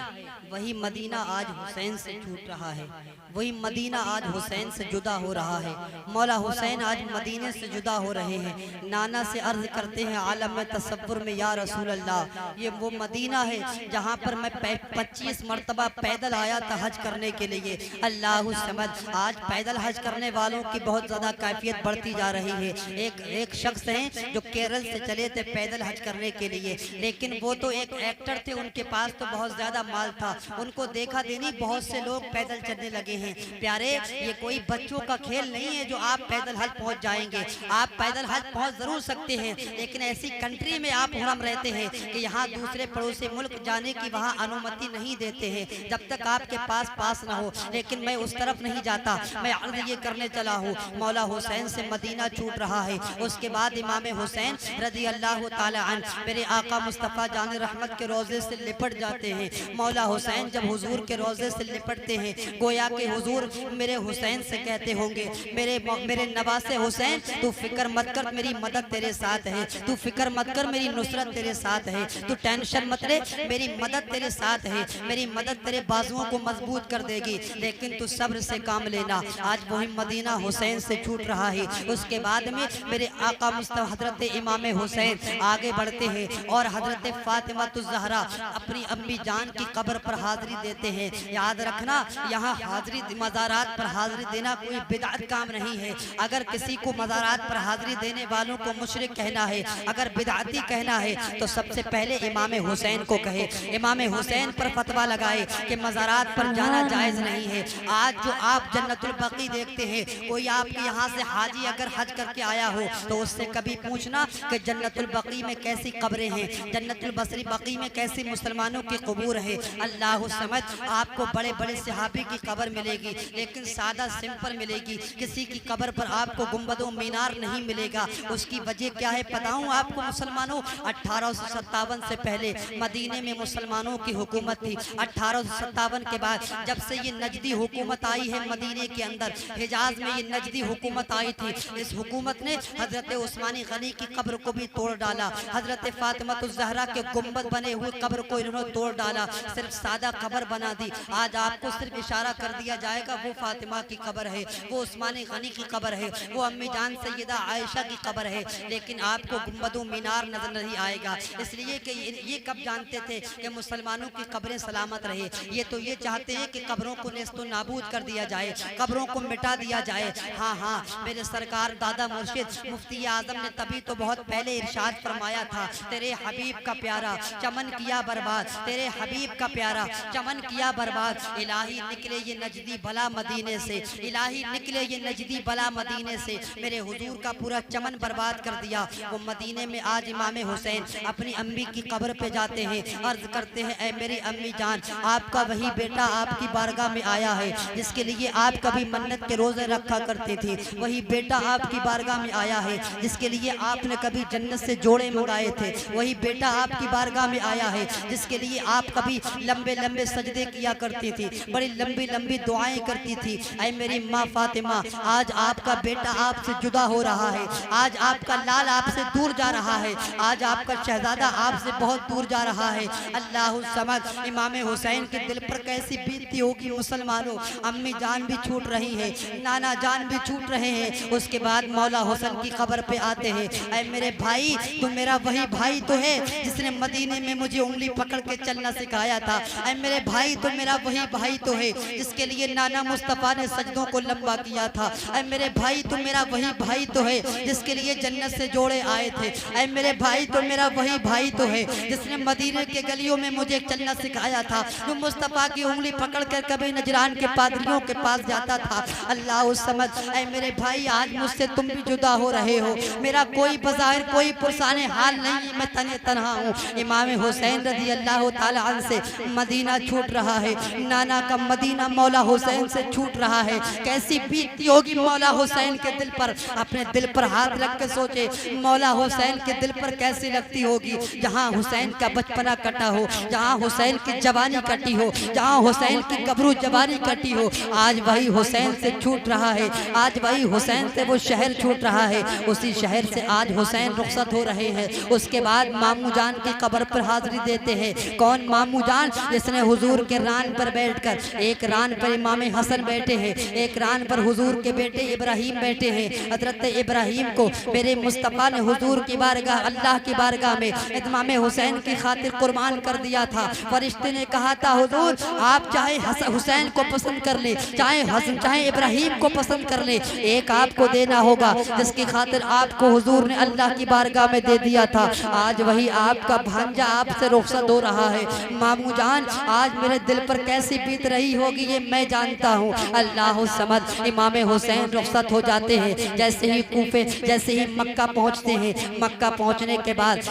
वही मदीना आज हुसैन से छूट रहा है, वही मदीना आज हुसैन से जुदा हो रहा है। मौला हुसैन आज मदीने से जुदा हो रहे हैं। नाना से अर्ज करते हैं आलम में तसव्वुर में या रसूल अल्लाह, ये वो मदीना है जहाँ पर मैं 25 मरतबा पैदल आया था हज करने के लिए। अल्लाह समझ, आज पैदल हज करने वालों की बहुत ज़्यादा कैफियत बढ़ती जा रही है। एक शख्स हैं जो केरल से चले थे पैदल हज करने के लिए, लेकिन वो तो एक एक्टर थे, उनके पास तो बहुत ज्यादा माल था, उनको देखा देनी बहुत से लोग पैदल चलने लगे हैं। प्यारे ये कोई बच्चों का खेल नहीं है जो आप पैदल हज पहुंच जाएंगे। आप पैदल हज पहुंच जरूर सकते हैं, लेकिन ऐसी कंट्री में आप हुरम रहते हैं कि यहाँ दूसरे पड़ोसी मुल्क जाने की वहाँ अनुमति नहीं देते हैं जब तक आपके पास ना हो। लेकिन मैं उस तरफ नहीं जाता, मैं अर्ज ये करने चला हूँ, मौला हुसैन से मदीना छूट रहा है। उसके बाद इमाम हुसैन रज़ी अल्लाह ताला अन्हु मेरे आका मुस्तफ़ा जान रहमत के रोज़े से लिपट जाते हैं। मौला हुसैन जब हुजूर के रोज़े से लिपटते हैं, गोया के हुजूर मेरे हुसैन से कहते होंगे, मेरे नवासे हुसैन तू फिक्र मत कर, मेरी मदद तेरे साथ है, तू फिक्र मत कर, मेरी नुसरत तेरे साथ है, तू टेंशन मत ले, मेरी मदद तेरे साथ है, मेरी मदद तेरे बाजुओं को मजबूत कर देगी, लेकिन तू सब्र से काम लेना। आज वही मदीना हुसैन से छूट रहा है। उसके बाद में मेरे आका मुस्तफा हजरत इमाम हुसैन आगे बढ़ते हैं और हजरत फातिमा ज़हरा अपनी अम्मी जान की कब्र पर हाजिरी देते हैं। याद रखना, यहाँ हाजिरी मज़ारात पर हाजिरी देना कोई बिदअत काम नहीं है। अगर किसी को मज़ारात पर हाजिरी देने वालों को मुशरिक कहना है, अगर बिदअती कहना है, तो सबसे पहले इमाम हुसैन को कहे, इमाम हुसैन पर फतवा लगाए कि मज़ारात पर जाना जायज़ नहीं है। आज जो आप जन्नतुल बकी देखते हैं, कोई आपके यहाँ से हाजी अगर हज करके आया हो तो उससे कभी पूछना कि जन्नतुल बकी में कैसी कब्रें हैं, जन्नतुल बसरी बकी में कैसी मुसलमानों की कबूर है। अल्लाह समझ, आपको बड़े बड़े सहाबी की कब्र मिलेगी, लेकिन सादा सिंपल मिलेगी। किसी की कब्र पर आपको गुंबदों मीनार नहीं मिलेगा। उसकी वजह क्या है बताऊं आपको मुसलमानों, 1857 से पहले मदीने में मुसलमानों की हुकूमत थी। 1857 के बाद जब से ये नजदी हुकूमत आई है मदीने के अंदर, हिजाज में ये नजदी हुकूमत आई थी, इस हुकूमत ने हजरत उस्मानी गनी की कब्र को भी तोड़ डाला, हजरत फातिमा ज़हरा के गुंबद बने हुए कब्र को इन्होंने तोड़ डाला, सिर्फ सादा कब्र बना दी। आज आपको सिर्फ इशारा कर दिया जाएगा वो फातिमा की कब्र है, वो उस्मानी गनी की कब्र है, वो अम्मी जान सैयदा आयशा की कब्र है, लेकिन आपको गुंबदों मीनार नजर नहीं आएगा। इसलिए कि ये कब जानते थे कि मुसलमानों की कब्रें सलामत रहे? ये तो ये चाहते हैं कि कब्रों को नेस्तो नाबूद कर दिया जाए, कब्रों को मिटा दिया जाए। हाँ हाँ, मेरे सरकार दादा मुर्शिद मुफ्ती आजम ने तभी तो बहुत पहले इरशाद फरमाया था, तेरे हबीब का प्यारा चमन किया बर्बाद, बर्बाद, तेरे हबीब का प्यारा चमन किया बर्बाद। इलाही निकले ये नजदी भला मदीने से, इलाही निकले ये नजदी भला मदीने से, मेरे हुजूर का पूरा चमन बर्बाद कर दिया। वो मदीने में आज इमाम हुसैन अपनी अम्मी की कब्र पे जाते हैं, अर्ज करते हैं ऐ मेरी अम्मी जान, आपका वही बेटा आपकी बारगाह में आया है जिसके लिए आप कभी मन्नत के रोजे रखा करते थे। वही बेटा आपकी बारगाह में आया है जिसके लिए आपने कभी जन्नत से जोड़े मंगाए थे। वही बेटा आपकी बारगाह में आया है जिसके लिए आप कभी लंबे लंबे सजदे किया करती थी, बड़ी लंबी लंबी दुआएं करती थी। ऐ मेरी माँ फातिमा, आज आपका बेटा आपसे जुदा हो रहा है, आज आपका लाल आपसे दूर जा रहा है, आज आपका शहजादा आपसे बहुत दूर जा रहा है। अल्लाह समद, इमाम हुसैन के दिल पर कैसी बीतती होगी मुसलमानों। अम्मी जान भी छूट रही है, नाना जान भी छूट रहे हैं। उसके बाद मौला हुसैन की खबर पे आते हैं, ऐ मेरे भाई, तू मेरा वही भाई तो है जिसने मदीने में मुझे उंगली पकड़ के चलना सिखाया था। ऐ मेरे भाई, तो मेरा वही भाई तो है जिसके लिए नाना मुस्तफ़ा ने सजदों को लंबा किया था। ऐ मेरे भाई, तो मेरा वही भाई तो है जिसके लिए जन्नत से जोड़े आए थे। ऐ मेरे भाई, तो मेरा वही भाई तो है जिसने मदीने के गलियों में मुझे चलना सिखाया था। तो मुस्तफ़ा की उंगली पकड़ कर कभी नजरान के पादरियों के पास जाता था। अल्लाह समझ, ऐ मेरे भाई, आज मुझसे तुम भी जुदा हो रहे हो, मेरा कोई बज़ाहिर कोई पुरसाने हाल नहीं, मैं तने तनहा हूँ। इमाम हुसैन रज़ी अल्लाह ताला अन्हु से मदीना छूट रहा है, नाना का मदीना मौला हुसैन से छूट रहा है। कैसी बीतती होगी मौला हुसैन के दिल पर। अपने दिल पर हाथ रख के सोचे, मौला हुसैन के दिल पर कैसी लगती होगी जहाँ हुसैन का बचपना कटा हो, जहाँ हुसैन की जवानी कटी हो, जहाँ हुसैन की गबरू जवानी कटी हो। आज वही हुसैन से छूट रहा है, आज वही हुसैन से वो शहर छूट रहा है, उसी शहर से आज हुसैन रुखसत हो रहे हैं। उसके बाद मामू जान की कब्र पर हाजिरी देते हैं। कौन मामू जान? जिसने हुजूर के रान पर बैठकर, एक रान पर इमाम हसन बैठे हैं, एक रान पर हुजूर के बेटे इब्राहिम बैठे हैं। हजरत इब्राहिम को मेरे मुस्तफ़ा ने हुजूर की बारगाह, अल्लाह की बारगाह में इमाम हुसैन की खातिर कुर्बान कर दिया था। फरिश्ते ने कहा था, हुजूर आप चाहे हुसैन को पसंद कर ले, चाहे हसन चाहे इब्राहिम को पसंद कर ले, एक आपको देना होगा जिसकी खातिर आपको हुजूर ने अल्लाह की बारगाह में दे दिया था। आज वही आपका भांजा आपसे रुखसत हो रहा है। मामू जान, आज मेरे दिल पर कैसी बीत रही होगी ये मैं जानता हूँ। अल्लाह समझ, इमाम हुसैन रुखसत हो जाते हैं। जैसे ही कूफे, जैसे ही मक्का पहुँचते हैं, मक्का पहुँचने के बाद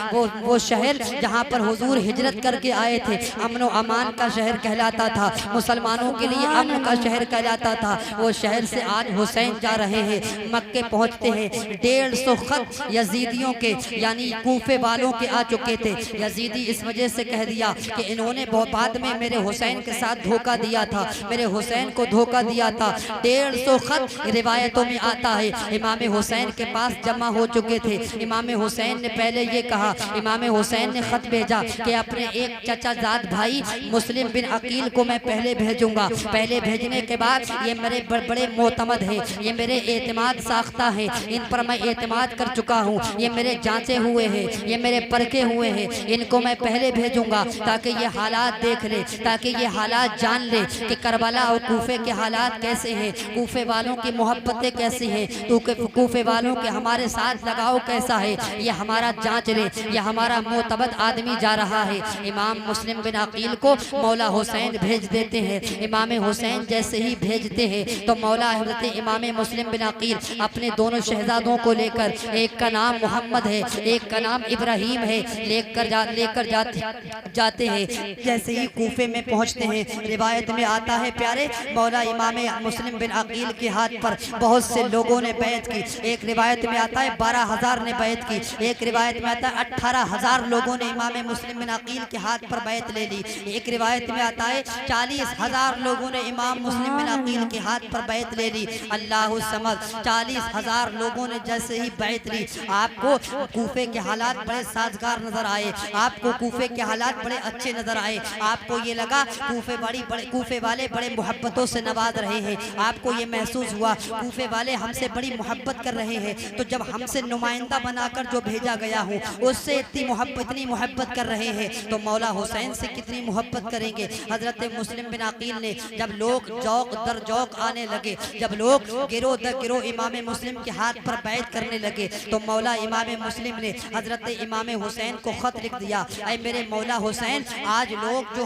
वो शहर जहाँ पर हुजूर हिजरत करके आए थे, अमन व अमान का शहर कहलाता था, मुसलमानों के लिए अमन का शहर कहलाता था। वो शहर से आज हुसैन जा रहे हैं। मक्के पहुँचते हैं, 150 खत यजीदियों के यानी कूफे वालों के आ चुके थे। यजीदी इस वजह से कह दिया कि इन्होंने बहुत बाद में मेरे हुसैन के साथ धोखा दिया था, मेरे हुसैन को धोखा दिया था। 150 खत रिवायतों में आता है इमाम हुसैन के पास जमा हो चुके थे। इमाम हुसैन ने पहले ये कहा, इमाम हुसैन ने खत भेजा कि अपने एक चचाजाद भाई मुस्लिम बिन अकील को मैं पहले भेजूंगा। पहले भेजने के बाद ये मेरे बड़े मोतमद हैं, ये मेरे एतमाद साख्ता हैं, इन पर मैं एतमाद कर चुका हूँ, ये मेरे जांचे हुए हैं, ये मेरे परखे हुए हैं, इनको मैं पहले भेजूंगा ताकि ये हालात देख ले, ताकि ये हालात जान ले कि करबला और कूफे के हालात कैसे हैं, कूफे वालों की मोहब्बतें कैसी हैं, तो कूफे वालों के हमारे साथ लगाव कैसा है, ये हमारा जांच ले। ये हमारा मोतबद आदमी जा रहा है। इमाम मुस्लिम बिन अकील को मौला हुसैन भेज देते हैं। इमाम हुसैन जैसे ही भेजते हैं तो मौला हज़रत इमाम मुस्लिम बिन अकील अपने दोनों शहजादों को लेकर, एक का नाम मोहम्मद है, एक का नाम इब्राहिम है, लेकर जाते हैं। जैसे ही कूफे में पहुंचते हैं, रिवायत में आता है प्यारे, मौला इमाम मुस्लिम बिन अकील के हाथ पर बहुत से लोगों ने बैत की। एक रिवायत में आता है 12,000 ने बैत की, एक रिवायत में आता है 18,000 लोगों ने इमाम मुस्लिम बिन अकील के हाथ पर बैत ले ली। एक रिवायत में आता है 40,000 लोगों ने इमाम मुस्लिम बिन अकील के हाथ पर बैत ले ली। अल्लाह समझ, 40,000 लोगों ने जैसे ही बैत ली, आपको कूफे के हालात बड़े साजगार नजर आए, आपको कूफे के हालात बड़े अच्छे नजर आए, आपको ये लगा कूफे वाले बड़े मोहब्बतों से नवाज रहे हैं, आपको ये महसूस हुआ कूफे वाले हमसे बड़ी मोहब्बत कर रहे हैं। तो जब हमसे नुमाइंदा बनाकर जो भेजा गया हूँ उससे इतनी मोहब्बत कर रहे हैं, तो मौला हुसैन से कितनी मोहब्बत करेंगे। हजरत मुस्लिम बिन अकील ने जब लोग जौक दर जौक आने लगे, जब लोग गिरो दर गिरो इमाम मुस्लिम के हाथ पर बैत करने लगे, तो मौला इमाम मुस्लिम ने हजरत इमाम हुसैन को खत लिख दिया, ऐ मेरे मौला हुसैन, आज लोग जो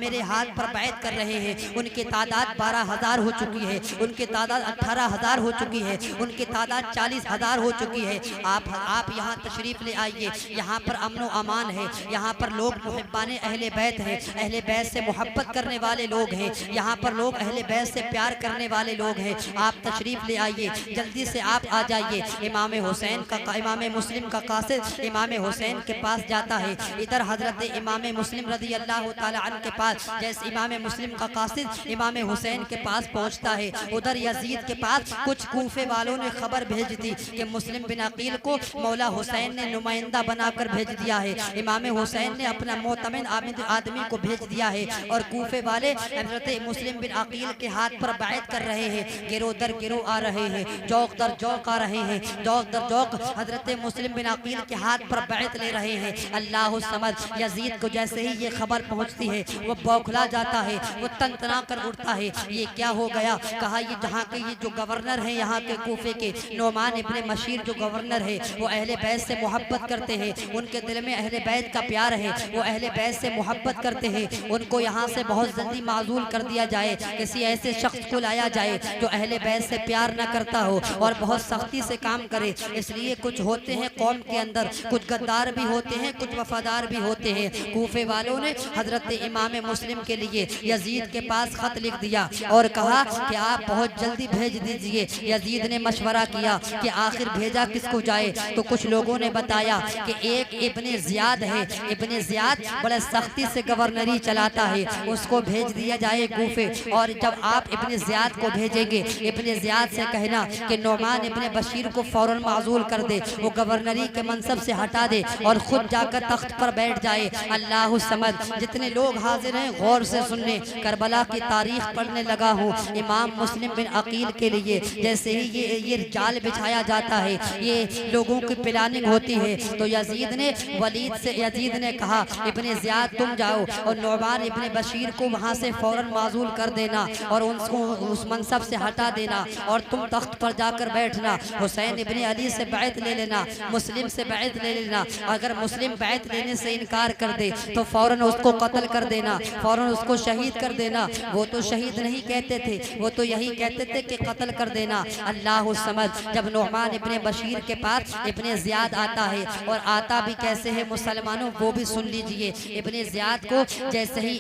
मेरे हाथ पर बैत कर रहे हैं उनकी तादाद 12,000 हो चुकी है, उनकी तादाद 18,000 हो चुकी है, उनकी तादाद 40,000 हो चुकी है। आप यहाँ तशरीफ़ ले आइए, यहाँ पर अमन व अमान है, यहाँ पर लोग मुहिब्बाने अहले बैत हैं, अहले बैत से मोहब्बत करने वाले लोग हैं, यहाँ पर लोग अहले बैत से प्यार करने वाले लोग हैं। आप तशरीफ़ ले आइए, जल्दी से आप आ जाइए। इमाम हुसैन का इमाम मुस्लिम का कासिद इमाम हुसैन के पास जाता है, इधर हज़रत इमाम मुस्लिम रज़ी अल्लाह तआला अन्हु के पास, जैसे इमाम मुस्लिम का कासिद इमाम हुसैन के पास पहुँचता है, उधर यजीद के पास कुछ कूफे वालों ने खबर भेज दी कि मुस्लिम बिन अकील को मौला हुसैन ने नुमाइंदा बनाकर भेज दिया है। इमाम हुसैन ने अपना मोतमिन आदमी को भेज दिया है और कूफे वाले हज़रत मुस्लिम बिन अकील के हाथ पर बैत कर रहे हैं, गिरोह दर गिरोह आ रहे हैं, जौक दर जौक आ रहे हैं, जौक दर जौक हज़रत मुस्लिम बिन अकील के हाथ पर बैत ले रहे हैं। अल्लाह समझ, यजीद को जैसे ही ये खबर पहुंचती है वो बौखला जाता है, वो तनतना कर उठता है। ये क्या हो गया? कहा ये जहाँ के ये जो गवर्नर हैं यहाँ के कूफे के, नोमान इब्ने मशीर जो गवर्नर है, वो अहले बैत से मोहब्बत करते हैं, उनके दिल में अहले बैत का प्यार है, वो अहले बैत से मोहब्बत करते हैं। उनको यहाँ से बहुत जल्दी माजूल कर दिया जाए, किसी ऐसे शख्स को लाया जाए जो अहले बैत से प्यार न करता हो और बहुत सख्ती से काम करे। इसलिए कुछ होते हैं कौम के अंदर, कुछ गद्दार भी होते हैं, कुछ वफादार भी होते हैं। कूफे वालों ने हजरत इमाम मुस्लिम के लिए यजीद के पास खत लिख दिया और कहा कि आप बहुत जल्दी भेज दीजिए। यजीद ने मशवरा किया कि आखिर भेजा किसको जाए, तो कुछ लोगों ने बताया कि एक इब्ने ज़ियाद है, इब्ने ज़ियाद बड़े सख्ती से गवर्नरी चलाता है, उसको भेज दिया जाए कूफे। और जब आप इब्ने ज़ियाद को भेजेंगे, इब्ने ज़ियाद से कहना कि नोमान इब्ने बशीर को फ़ौरन माजूल कर दे, वो गवर्नरी के मनसब से हटा दे और ख़ुद जाकर तख्त पर बैठ जाए। अल्लाह समझ, जितने लोग हाजिर हैं गौर से सुनने, करबला की तारीख पढ़ने लगा हूँ। इमाम मुस्लिम बिन अकील के लिए जैसे ही ये जाल बिछाया जाता है, ये लोगों की प्लानिंग होती है, तो यजीद ने कहा इब्ने ज़ियाद तुम जाओ और नौमान इब्ने बशीर को वहाँ से फ़ौरन माजूल कर देना और उनको उस मनसब से हटा देना और तुम तख्त पर जाकर बैठना। हुसैन इब्ने अली से बैत ले लेना, मुस्लिम से बैत ले लेना। अगर मुस्लिम बैत लेने से इनकार कर दे तो फ़ौरन उसको कत्ल कर देना, फ़ौरन उसको शहीद कर देना। वो तो शहीद नहीं कहते थे, वो तो यही कहते थे कि कत्ल कर देना। अल्लाह समझ, जब नौमान इब्ने बशीर के पास इब्ने ज़ियाद आता है, और आता भी कैसे है मुसलमानों वो भी सुन लीजिए। इब्ने ज़ियाद को जैसे ही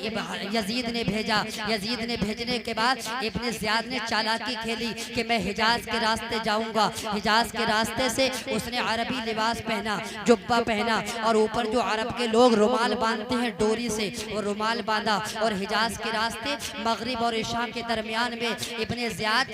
यजीद ने भेजा, यजीद ने भेजने के बाद इब्ने ज़ियाद ने चालाकी खेली कि मैं हिजाज के रास्ते जाऊंगा। हिजाज के रास्ते से उसने अरबी लिबास पहना, जुब्बा पहना और ऊपर जो अरब के लोग रुमाल बांधते हैं डोरी से, वो रुमाल बांधा और हिजाज के रास्ते मगरिब और इशा के दरमियान में इब्ने ज़ियाद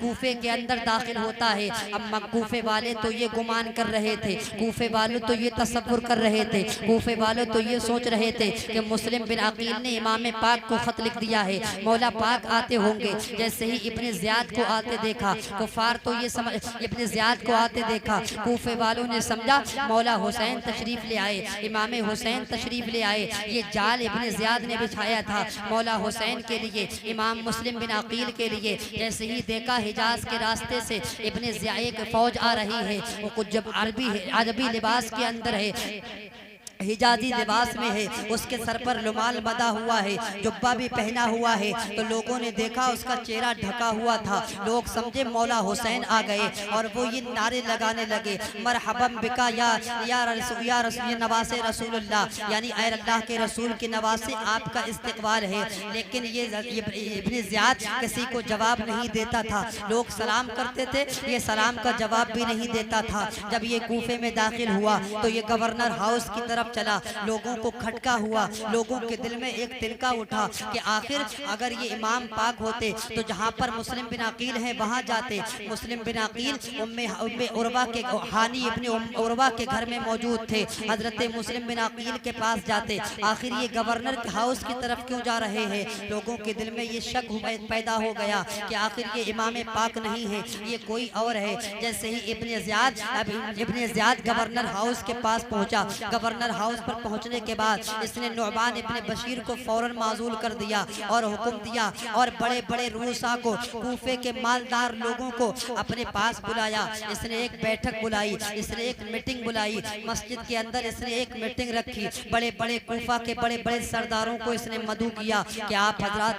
कूफे के अंदर दाखिल होता है। अब कूफे वाले तो ये गुमान कर रहे थे, कूफे वाले तो ये तसव्वुर कर रहे थे, कूफे वाले तो ये सोच रहे थे कि मुस्लिम बिन अकील ने इमाम पाक को खत लिख दिया है, मौला पाक आते होंगे। जैसे ही इब्ने ज़ियाद को आते देखा, कुफार तो ये समझ, इब्ने ज़ियाद को आते देखा, कूफे वालों ने समझा मौला हुसैन तशरीफ़ ले आए, इमाम हुसैन तशरीफ़ ले आए। ये जाल इब्ने ज़ियाद ने बिछाया था मौला हुसैन के लिए, इमाम मुस्लिम बिन अकील के लिए। जैसे ही देखा हिजाज के रास्ते से इब्ने ज़ियाद की फ़ौज आ रही है, वो कुछ जब अरबी लिबास के अंदर है, हिजाजी लिबास में है, उसके सर पर रुमाल बंधा हुआ है, जुब्बा भी पहना हुआ है, तो लोगों ने देखा उसका चेहरा ढका हुआ था। लोग समझे मौला हुसैन आ गए और वो ये नारे लगाने लगे, मरहबम बिका या नवासे रसूलुल्लाह, यानी ऐ अल्लाह के रसूल के नवासे आपका इस्तकबाल है। लेकिन ये इब्ने ज़ियाद किसी को जवाब नहीं देता था, लोग सलाम करते थे, ये सलाम का जवाब भी नहीं देता था। जब ये कूफे में दाखिल हुआ तो ये गवर्नर हाउस की तरफ चला, लोगों को खटका हुआ, लोगों के दिल में एक तिनका उठा कि आखिर अगर ये इमाम पाक होते तो जहाँ पर मुस्लिम बिन अकील है वहाँ जाते। मुस्लिम बिन अकील उम्मे उर्वा के हानी इब्ने उर्वा के घर में मौजूद थे, हजरत मुस्लिम बिन अकील के पास जाते। आखिर ये गवर्नर हाउस की तरफ क्यों जा रहे हैं? लोगों के दिल में ये शक पैदा हो गया कि आखिर ये इमाम पाक नहीं है, ये कोई और है। जैसे ही इब्ने ज़ियाद गवर्नर हाउस के पास पहुँचा, गवर्नर हाउस पर पहुंचने के बाद इसने नुअमान इब्ने बशीर को फौरन माजूल कर दिया और हुक्म दिया और बड़े बड़े रूसा को, कूफे के मालदार लोगों को अपने पास बुलाया। इसने एक बैठक बुलाई, इसने एक मीटिंग बुलाई, मस्जिद के अंदर इसने एक मीटिंग रखी। बड़े बड़े कूफा के बड़े बड़े सरदारों को इसने मदऊ किया कि आप हजरात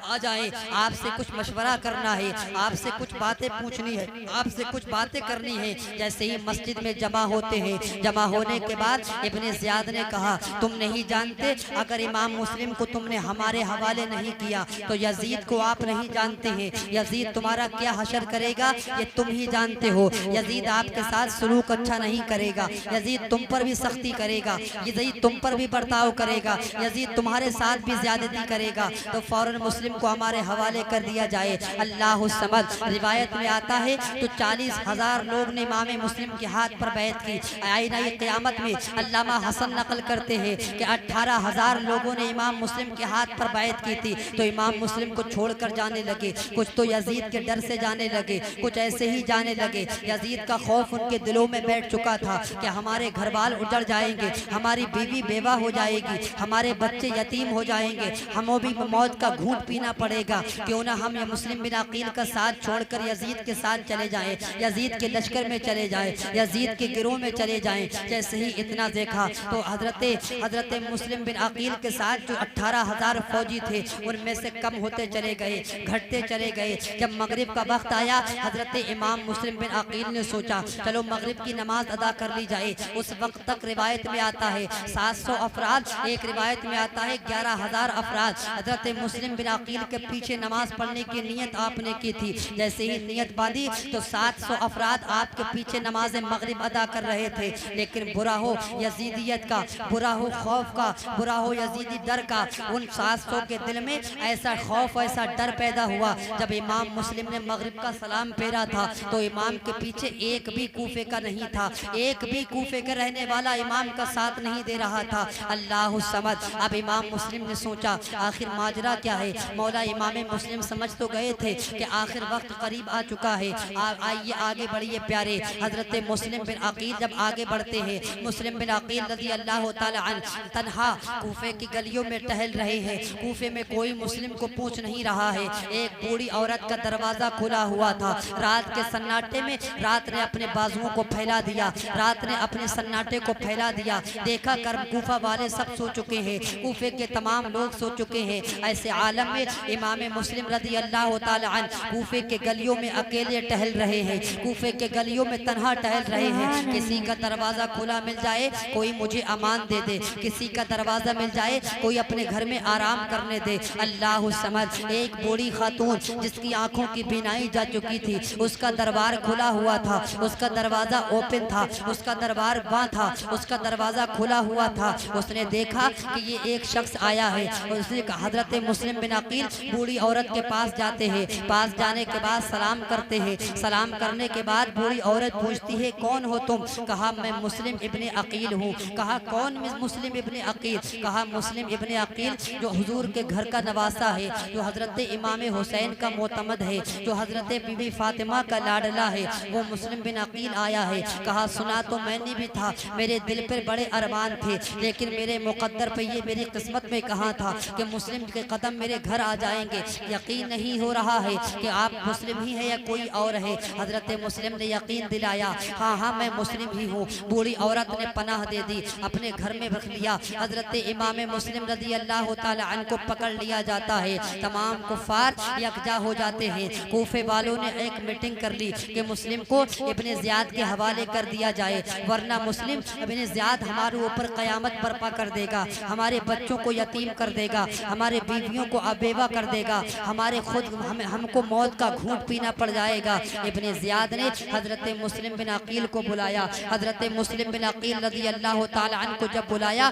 आ जाएं, आपसे कुछ मशवरा करना है, आपसे कुछ बातें पूछनी है, आपसे कुछ बातें करनी है। जैसे ही मस्जिद में जमा होते हैं, जमा होने के बाद इब्ने ज़ियाद ने कहा, तुम नहीं जानते, अगर इमाम मुस्लिम को तुमने हमारे हवाले नहीं किया तो यजीद को आप नहीं जानते हैं। यजीद तुम्हारा क्या हशर करेगा ये तुम ही जानते हो। यजीद आपके साथ सलूक अच्छा नहीं करेगा, यजीद तुम पर भी सख्ती करेगा, यजीद तुम पर भी बर्ताव करेगा, यजीद तुम्हारे साथ भी ज्यादती करेगा, तो फौरन मुस्लिम को हमारे हवाले कर दिया जाए। अल्लाह समद। रिवायत में आता है तो 40,000 लोग ने इमाम मुस्लिम के हाथ पर बैत की। आईना क़यामत में अल्लामा हसन नकल करते हैं कि 18,000 लोगों ने इमाम मुस्लिम के हाथ पर बैत की थी, तो इमाम मुस्लिम को छोड़कर जाने लगे। कुछ तो यजीद के डर से जाने लगे, कुछ ऐसे ही जाने लगे। यजीद का खौफ उनके दिलों में बैठ चुका था कि हमारे घर बाल उजड़ जाएंगे, हमारी बीवी बेवा हो जाएगी, हमारे बच्चे यतीम हो जाएंगे, हमें भी मौत का घूंट पीना पड़ेगा। क्यों ना हम मुस्लिम बिन अकील का साथ छोड़कर यजीद के साथ चले जाएं, यजीद के लश्कर में चले जाएं, यजीद के गिरोह में चले जाएं। जैसे ही इतना देखा तो हजरत मुस्लिम बिन अकील के साथ जो 18,000 फौजी थे उनमें से कम होते चले गए, घटते चले गए। जब मगरिब का वक्त आया, हजरत इमाम मुस्लिम बिन अकील ने सोचा चलो मगरिब की नमाज अदा कर ली जाए। उस वक्त तक रिवायत में आता है 700 अफराद, एक रिवायत में आता है 11,000 अफराद हजरत मुस्लिम बिन अकील के पीछे नमाज पढ़ने की नियत आपने की थी। जैसे ही नियत बांधी तो 700 अफराद आपके पीछे नमाज मगरिब अदा कर रहे थे। लेकिन बुरा हो यजीदियत का, बुरा हो खौफ का, बुरा हो यजीदी डर का, उन 700 के दिल में ऐसा खौफ, ऐसा डर पैदा हुआ। जब इमाम मुस्लिम ने मगरिब का सलाम फेरा था तो इमाम के पीछे एक भी कूफे का नहीं था, एक भी कूफे के रहने वाला इमाम का साथ नहीं दे रहा था। अल्लाह समद। अब इमाम मुस्लिम ने सोचा आखिर माजरा क्या है। मौला इमाम मुस्लिम समझ तो गए थे कि आखिर वक्त करीब आ चुका है। आइए आगे बढ़िए प्यारे। हजरत मुस्लिम बिन अकील जब आगे बढ़ते हैं, मुस्लिम बिन अकील रज़ी अल्लाह तआला अन्हु तन्हा कूफे की गलियों में टहल रहे हैं। कूफे में कोई मुस्लिम को पूछ नहीं रहा है। एक बूढ़ी औरत का दरवाजा खुला हुआ था। रात के सन्नाटे में रात ने अपने बाजुओं को फैला दिया, रात ने अपने सन्नाटे को फैला दिया। देखा कर कूफा वाले सब सो चुके हैं, कूफे के तमाम लोग सो चुके हैं। ऐसे आलम में इमाम मुस्लिम रज़ी अल्लाह तआला अन्हु कूफे के गलियों में अकेले टहल रहे हैं, कूफे के गलियों में तन्हा टहल रहे हैं। किसी का दरवाजा खुला मिल जाए कोई मुझे अमान दे दे, किसी का दरवाजा मिल जाए कोई अपने घर में आराम करने दे। अल्लाह समझ। एक बूढ़ी खातून जिसकी आंखों की बीनाई जा चुकी थी, उसका दरबार खुला हुआ था, उसका दरवाजा ओपन था, उसका दरबार बंद था, उसका दरवाजा खुला हुआ था। उसने देखा कि ये एक शख्स आया है और उसने कहा हजरत मुस्लिम बिन अकील बूढ़ी औरत के पास जाते हैं। पास जाने के बाद सलाम करते हैं। सलाम करने के बाद बूढ़ी औरत पूछती है कौन हो तुम? कहा मैं मुस्लिम इब्ने अकील हूँ। कहा कौन मुस्लिम इब्ने अकील? कहा मुस्लिम इब्ने अकील जो हुजूर के घर का नवासा है, जो हजरत इमाम हुसैन का मोतमद है, जो हजरत बीबी फातिमा का लाडला है, वो मुस्लिम बिन अकील आया है। कहा सुना तो मैंने भी था, मेरे दिल पर बड़े अरमान थे, लेकिन मेरे मुकद्दर पे ये मेरी किस्मत में कहा था कि मुस्लिम के कदम मेरे घर आ जाएंगे। यकीन नहीं हो रहा है कि आप मुस्लिम ही है या कोई और है। हजरत मुस्लिम ने यकीन दिलाया हाँ हाँ मैं मुस्लिम ही हूँ। बूढ़ी औरत ने पनाह दे दी, अपने घर में रख लिया। हजरत इमाम मुस्लिम रज़ी अल्लाह तआला अन्हु को पकड़ लिया जाता है। तमाम कुफार यकजा हो जाते हैं। कूफे वालों ने एक मीटिंग कर ली कि मुस्लिम को इब्ने ज़ियाद के हवाले कर दिया जाए, वरना मुस्लिम इब्ने ज़ियाद हमारे ऊपर क़यामत बर्पा कर देगा, हमारे बच्चों को यतीम कर देगा, हमारे बीवियों को अबेवा कर देगा, हमारे खुद हमको मौत का घूंट पीना पड़ जाएगा। इब्ने ज़ियाद ने हजरत मुस्लिम बिन अकील को बुलाया। हजरत मुस्लिम बिन अकील रज़ी अल्लाह तआला अन्हु को जब बुलाया